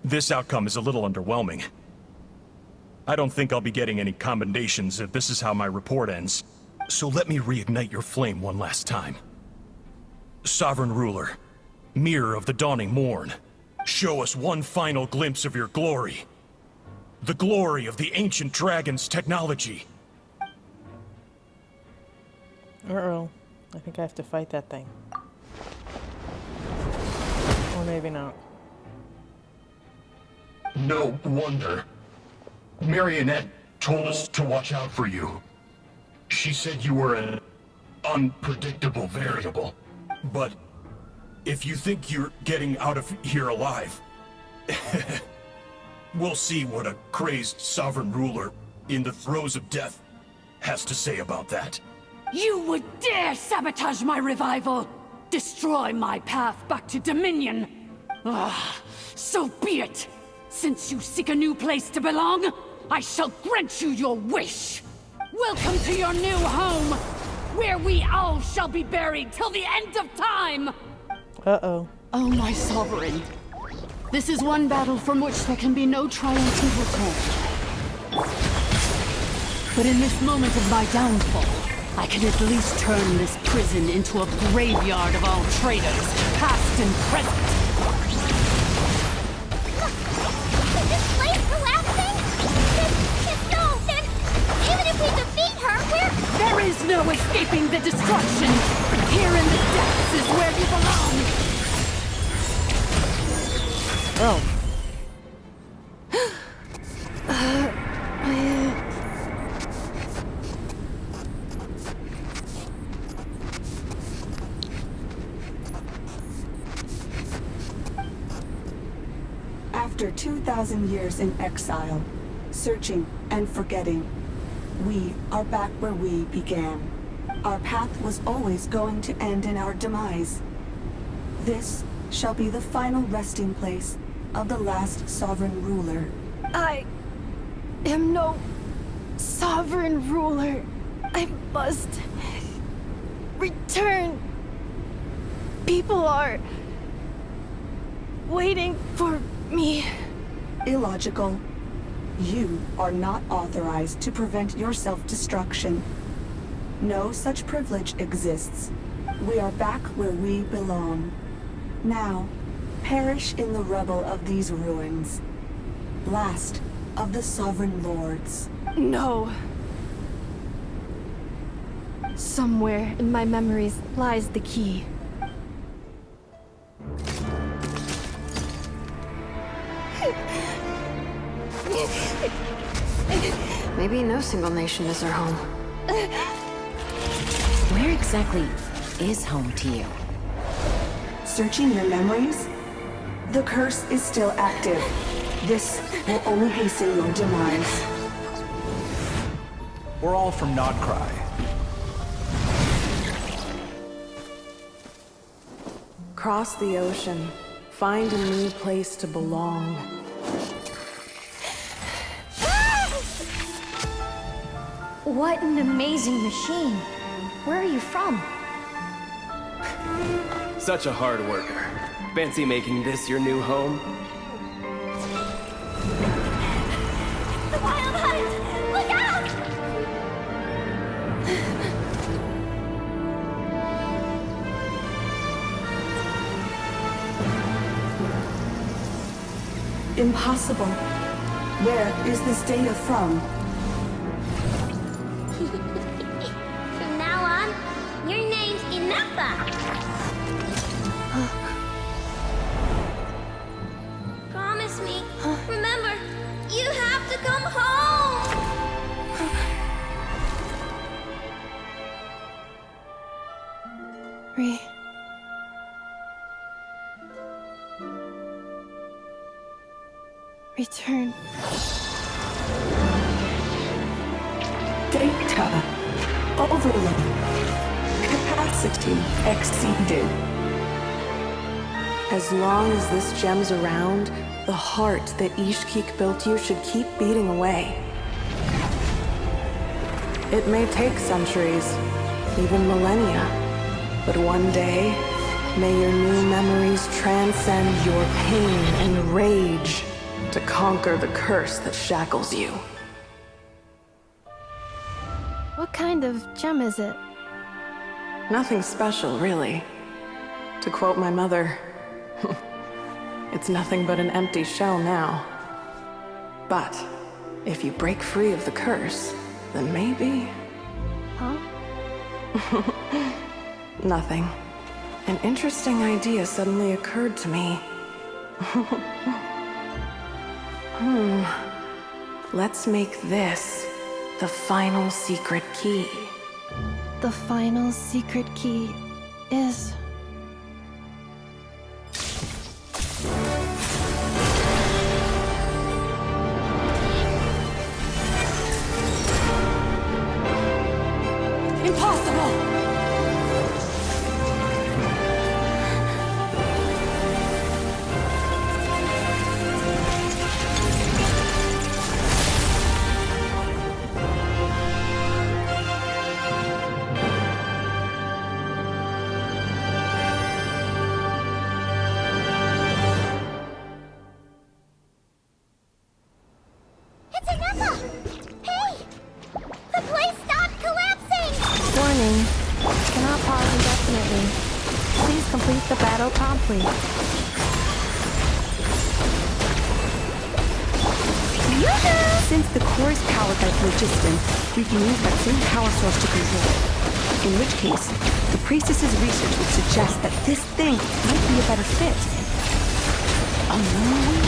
S12: this outcome is a little underwhelming. I don't think I'll be getting any commendations if this is how my report ends. So let me reignite your flame one last time. Sovereign Ruler, Mirror of the Dawning Morn, show us one final glimpse of your glory. The glory of the ancient dragon's technology.
S1: Uh-oh. I think I have to fight that thing. Or maybe not.
S13: No wonder. Marionette told us to watch out for you. She said you were an unpredictable variable.
S12: But if you think you're getting out of here alive, we'll see what a crazed sovereign ruler in the throes of death has to say about that.
S15: You would dare sabotage my revival! Destroy my path back to Dominion! So be it! Since you seek a new place to belong, I shall grant you your wish! Welcome to your new home, where we all shall be buried till the end of time!
S1: Uh-oh.
S15: Oh, my sovereign. This is one battle from which there can be no triumphant return. But in this moment of my downfall, I can at least turn this prison into a graveyard of all traitors, past and present.
S5: Is this place collapsing? If so, then even if we defeat her,
S15: There is no escaping the destruction! Here in the depths is where you belong!
S1: Oh.
S8: After 2,000 years in exile, searching and forgetting, we are back where we began. Our path was always going to end in our demise. This shall be the final resting place of the last sovereign ruler.
S4: I am no sovereign ruler. I must return. People are waiting for me.
S8: Illogical. You are not authorized to prevent your self-destruction. No such privilege exists. We are back where we belong. Now, perish in the rubble of these ruins. Last of the sovereign lords.
S4: No. Somewhere in my memories lies the key.
S7: Maybe no single nation is our home.
S16: Where exactly is home to you?
S8: Searching your memories? The curse is still active. This will only hasten your demise.
S9: We're all from Nodcry.
S10: Cross the ocean. Find a new place to belong.
S3: What an amazing machine. Where are you from?
S17: Such a hard worker. Fancy making this your new home?
S5: The Wild Hunt! Look out!
S8: Impossible. Where is this data from?
S5: From now on, your name's Inappa. Promise me. Remember, you have to come home.
S4: Return.
S8: Data overload. Capacity exceeded.
S10: As long as this gem's around, the heart that Ishkik built you should keep beating away. It may take centuries, even millennia, but one day, may your new memories transcend your pain and rage to conquer the curse that shackles you.
S4: What kind of gem is it?
S10: Nothing special, really. To quote my mother, it's nothing but an empty shell now. But if you break free of the curse, then maybe...
S4: Huh?
S10: Nothing. An interesting idea suddenly occurred to me. Let's make this the final secret key.
S4: The final secret key is...
S15: Impossible!
S4: me. Please complete the battle promptly.
S8: Since the core is powered by phlogiston, we can use that same power source to control it. In which case, the priestess's research would suggest that this thing might be a better fit.
S15: A moon?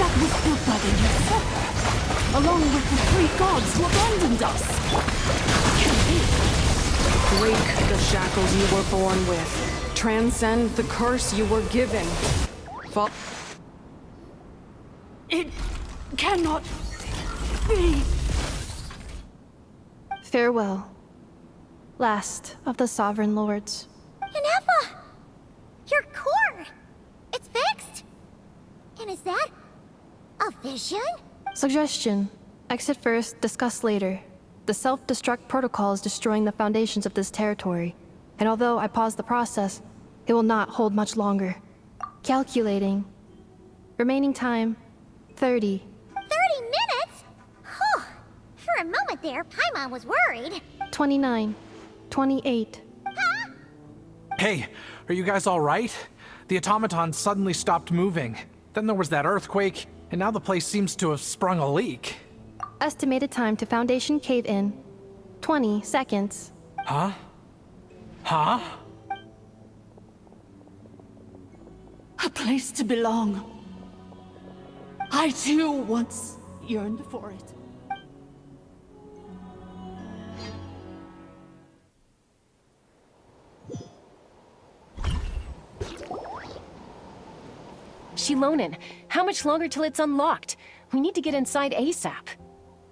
S15: That was built by the usurper, along with the 3 gods who abandoned us. Can it be?
S10: Break the shackles you were born with. Transcend the curse you were given.
S15: It cannot be.
S4: Farewell, last of the Sovereign Lords.
S5: Inefa! Your core! It's fixed! And is that a vision?
S4: Suggestion. Exit first, discuss later. The self-destruct protocol is destroying the foundations of this territory, and although I paused the process, it will not hold much longer. Calculating. Remaining time, 30.
S5: 30 minutes? Whew. For a moment there, Paimon was worried.
S4: 29. 28.
S9: Hey, are you guys all right? The automaton suddenly stopped moving. Then there was that earthquake, and now the place seems to have sprung a leak.
S4: Estimated time to Foundation cave-in, 20 seconds.
S9: Huh? Huh?
S15: A place to belong. I too once yearned for it.
S16: Shilonen, how much longer till it's unlocked? We need to get inside ASAP.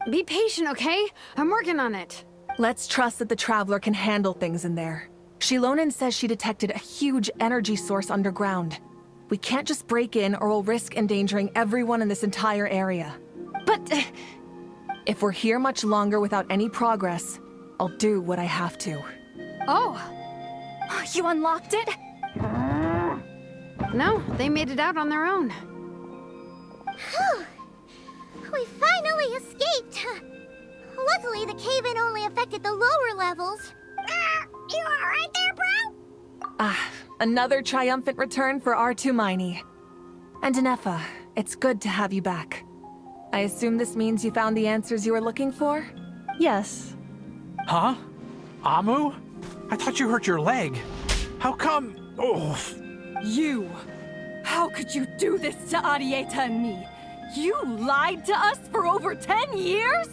S7: Be patient, okay? I'm working on it.
S18: Let's trust that the Traveler can handle things in there. Shilonen says she detected a huge energy source underground. We can't just break in or we'll risk endangering everyone in this entire area.
S16: But...
S18: if we're here much longer without any progress, I'll do what I have to.
S2: Oh! You unlocked it?
S7: No, they made it out on their own.
S5: Whew. We finally escaped. Luckily, the cave-in only affected the lower levels. You alright there, bro?
S18: Another triumphant return for R2 Miney. And Inefa, it's good to have you back. I assume this means you found the answers you were looking for?
S4: Yes.
S9: Huh? Amu? I thought you hurt your leg. How come? Oh.
S19: You! How could you do this to Arieta and me? You lied to us for over 10 years?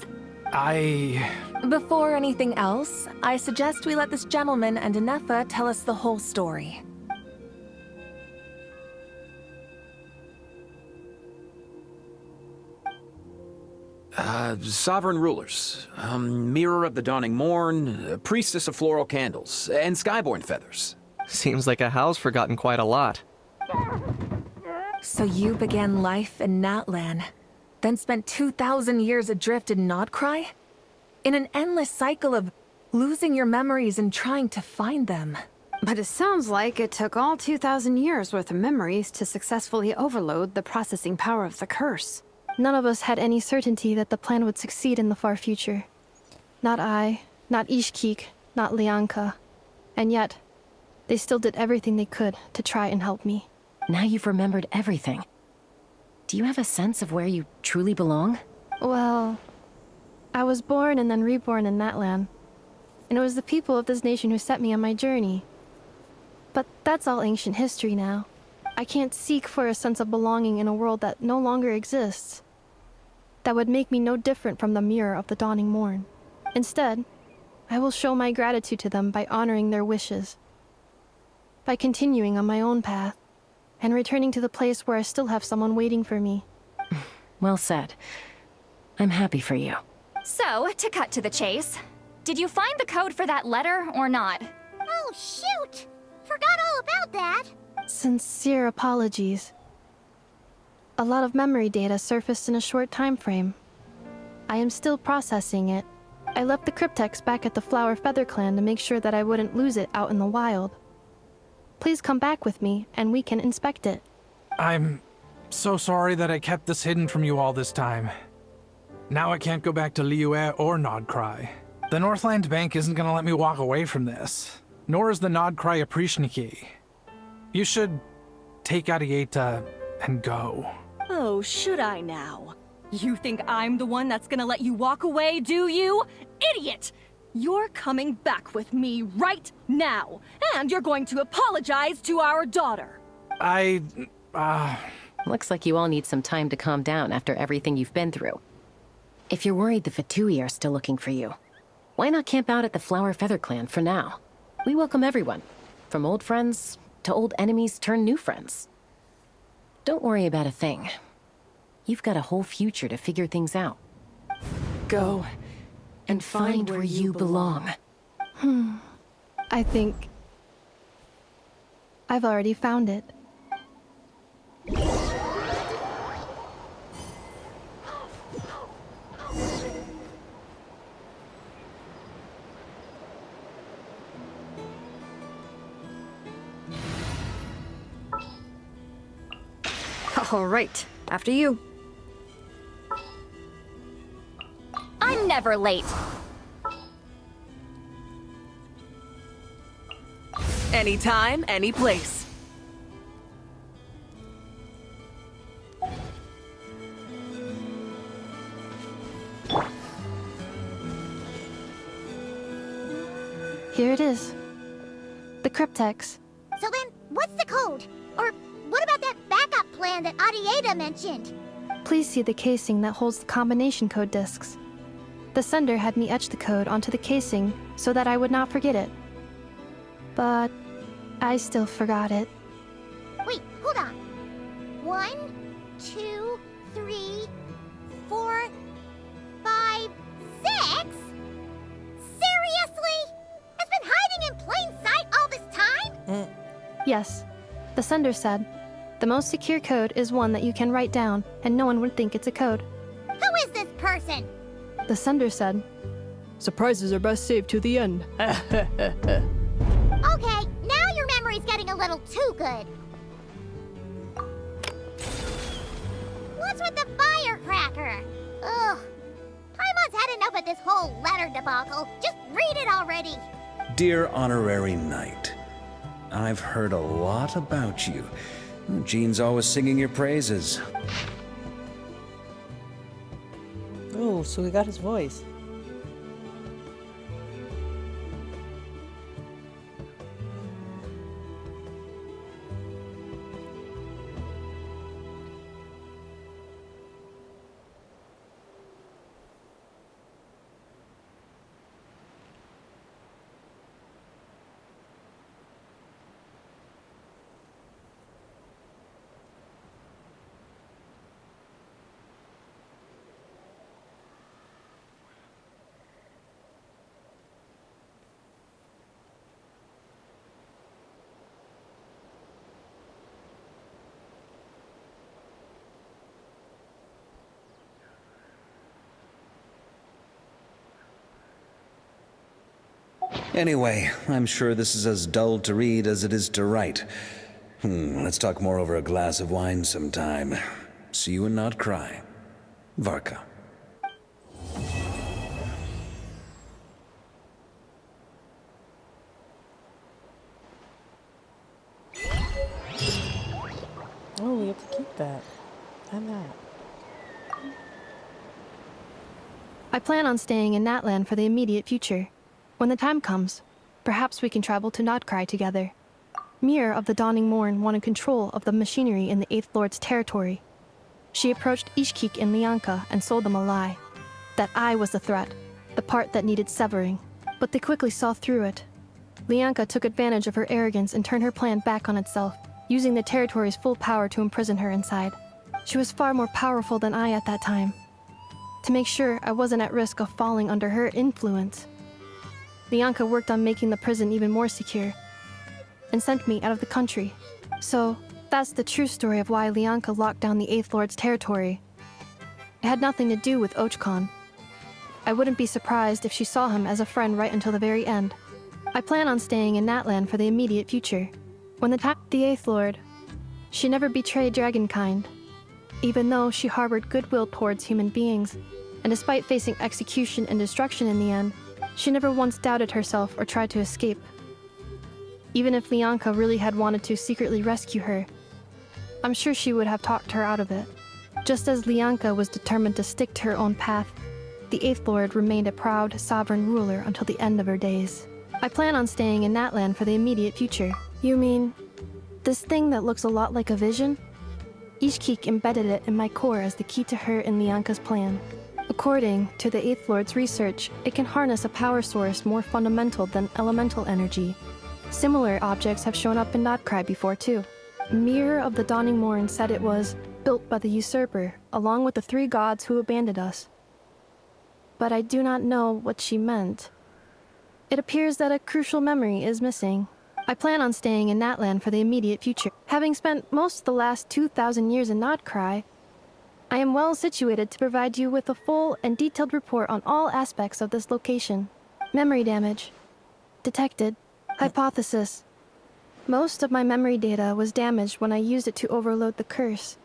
S18: Before anything else, I suggest we let this gentleman and Inefa tell us the whole story.
S20: Sovereign rulers, Mirror of the Dawning Morn, Priestess of Floral Candles, and Skyborn Feathers.
S17: Seems like a house forgotten quite a lot.
S18: So you began life in Natlan, then spent 2,000 years adrift in Nodcry? In an endless cycle of losing your memories and trying to find them.
S7: But it sounds like it took all 2,000 years worth of memories to successfully overload the processing power of the curse.
S4: None of us had any certainty that the plan would succeed in the far future. Not I, not Ishkik, not Lianka. And yet, they still did everything they could to try and help me.
S16: Now you've remembered everything. Do you have a sense of where you truly belong?
S4: Well, I was born and then reborn in Natlan. And it was the people of this nation who set me on my journey. But that's all ancient history now. I can't seek for a sense of belonging in a world that no longer exists. That would make me no different from the Mirror of the Dawning Morn. Instead, I will show my gratitude to them by honoring their wishes. By continuing on my own path, and returning to the place where I still have someone waiting for me.
S16: Well said. I'm happy for you.
S2: So, to cut to the chase, did you find the code for that letter or not?
S5: Oh, shoot! Forgot all about that.
S4: Sincere apologies. A lot of memory data surfaced in a short time frame. I am still processing it. I left the cryptex back at the Flower Feather Clan to make sure that I wouldn't lose it out in the wild. Please come back with me, and we can inspect it.
S9: I'm so sorry that I kept this hidden from you all this time. Now I can't go back to Liyue or Nodcry. The Northland Bank isn't gonna let me walk away from this. nor is the Nodcry a Prishniki. You should take Arieta and go.
S19: Oh, should I now? You think I'm the one that's gonna let you walk away, do you? Idiot! You're coming back with me right now, and you're going to apologize to our daughter.
S16: Looks like you all need some time to calm down after everything you've been through. If you're worried the Fatui are still looking for you, why not camp out at the Flower Feather Clan for now? We welcome everyone, from old friends to old enemies turned new friends. Don't worry about a thing. You've got a whole future to figure things out. Go and find where you belong.
S4: I think I've already found it.
S19: All right, after you.
S2: I'm never late.
S19: Anytime, any place.
S4: Here it is. The cryptex.
S5: So then, what's the code? Or what about that backup plan that Arieta mentioned?
S4: Please see the casing that holds the combination code discs. The sender had me etch the code onto the casing so that I would not forget it. But I still forgot it.
S5: Wait, hold on. 1, 2, 3, 4, 5, 6? Seriously? It's been hiding in plain sight all this time?
S4: Yes. The sender said, the most secure code is one that you can write down and no one would think it's a code.
S5: Who is this person?
S4: The sender said,
S21: surprises are best saved to the end.
S5: Okay, now your memory's getting a little too good. What's with the firecracker? Ugh. Paimon's had enough of this whole letter debacle. Just read it already.
S22: Dear Honorary Knight, I've heard a lot about you. Jean's always singing your praises.
S1: Oh, so he got his voice.
S22: Anyway, I'm sure this is as dull to read as it is to write. Let's talk more over a glass of wine sometime. See you and not cry. Varka.
S1: Oh, we have to keep that. And that.
S4: I plan on staying in Natlan for the immediate future. When the time comes, perhaps we can travel to Nodcry together. Mir of the Dawning Morn wanted control of the machinery in the Eighth Lord's territory. She approached Ishkik and Lianka and sold them a lie. That I was the threat, the part that needed severing. But they quickly saw through it. Lianka took advantage of her arrogance and turned her plan back on itself, using the territory's full power to imprison her inside. She was far more powerful than I at that time. To make sure I wasn't at risk of falling under her influence, Lianka worked on making the prison even more secure, and sent me out of the country. So, that's the true story of why Lianka locked down the Eighth Lord's territory. It had nothing to do with Ochkon. I wouldn't be surprised if she saw him as a friend right until the very end. I plan on staying in Natlan for the immediate future. When the time the Eighth Lord, she never betrayed Dragonkind, even though she harbored goodwill towards human beings, and despite facing execution and destruction in the end, she never once doubted herself or tried to escape. Even if Lianka really had wanted to secretly rescue her, I'm sure she would have talked her out of it. Just as Lianka was determined to stick to her own path, the Eighth Lord remained a proud, sovereign ruler until the end of her days. I plan on staying in Natlan for the immediate future. You mean, this thing that looks a lot like a vision? Ishkik embedded it in my core as the key to her and Lianka's plan. According to the Eighth Lord's research, it can harness a power source more fundamental than elemental energy. Similar objects have shown up in Notcry before too. Mirror of the Dawning Morn said it was built by the usurper, along with the 3 gods who abandoned us. But I do not know what she meant. It appears that a crucial memory is missing. I plan on staying in Natlan for the immediate future. Having spent most of the last 2,000 years in Notcry, I am well situated to provide you with a full and detailed report on all aspects of this location. Memory damage. Detected. Hypothesis. Most of my memory data was damaged when I used it to overload the curse.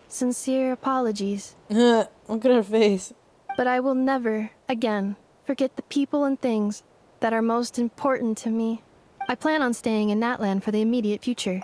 S4: Sincere apologies.
S1: Look at her face.
S4: But I will never, again, forget the people and things that are most important to me. I plan on staying in Natlan for the immediate future.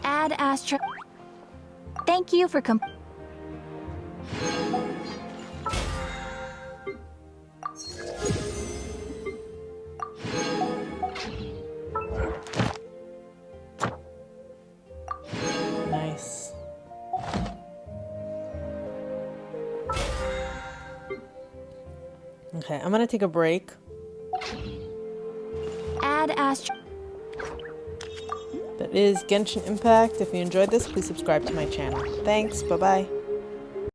S2: Add Astra.
S3: Thank you for
S1: Nice. Okay, I'm gonna take a break.
S2: Add Astra.
S1: That is Genshin Impact. If you enjoyed this, please subscribe to my channel. Thanks, bye-bye.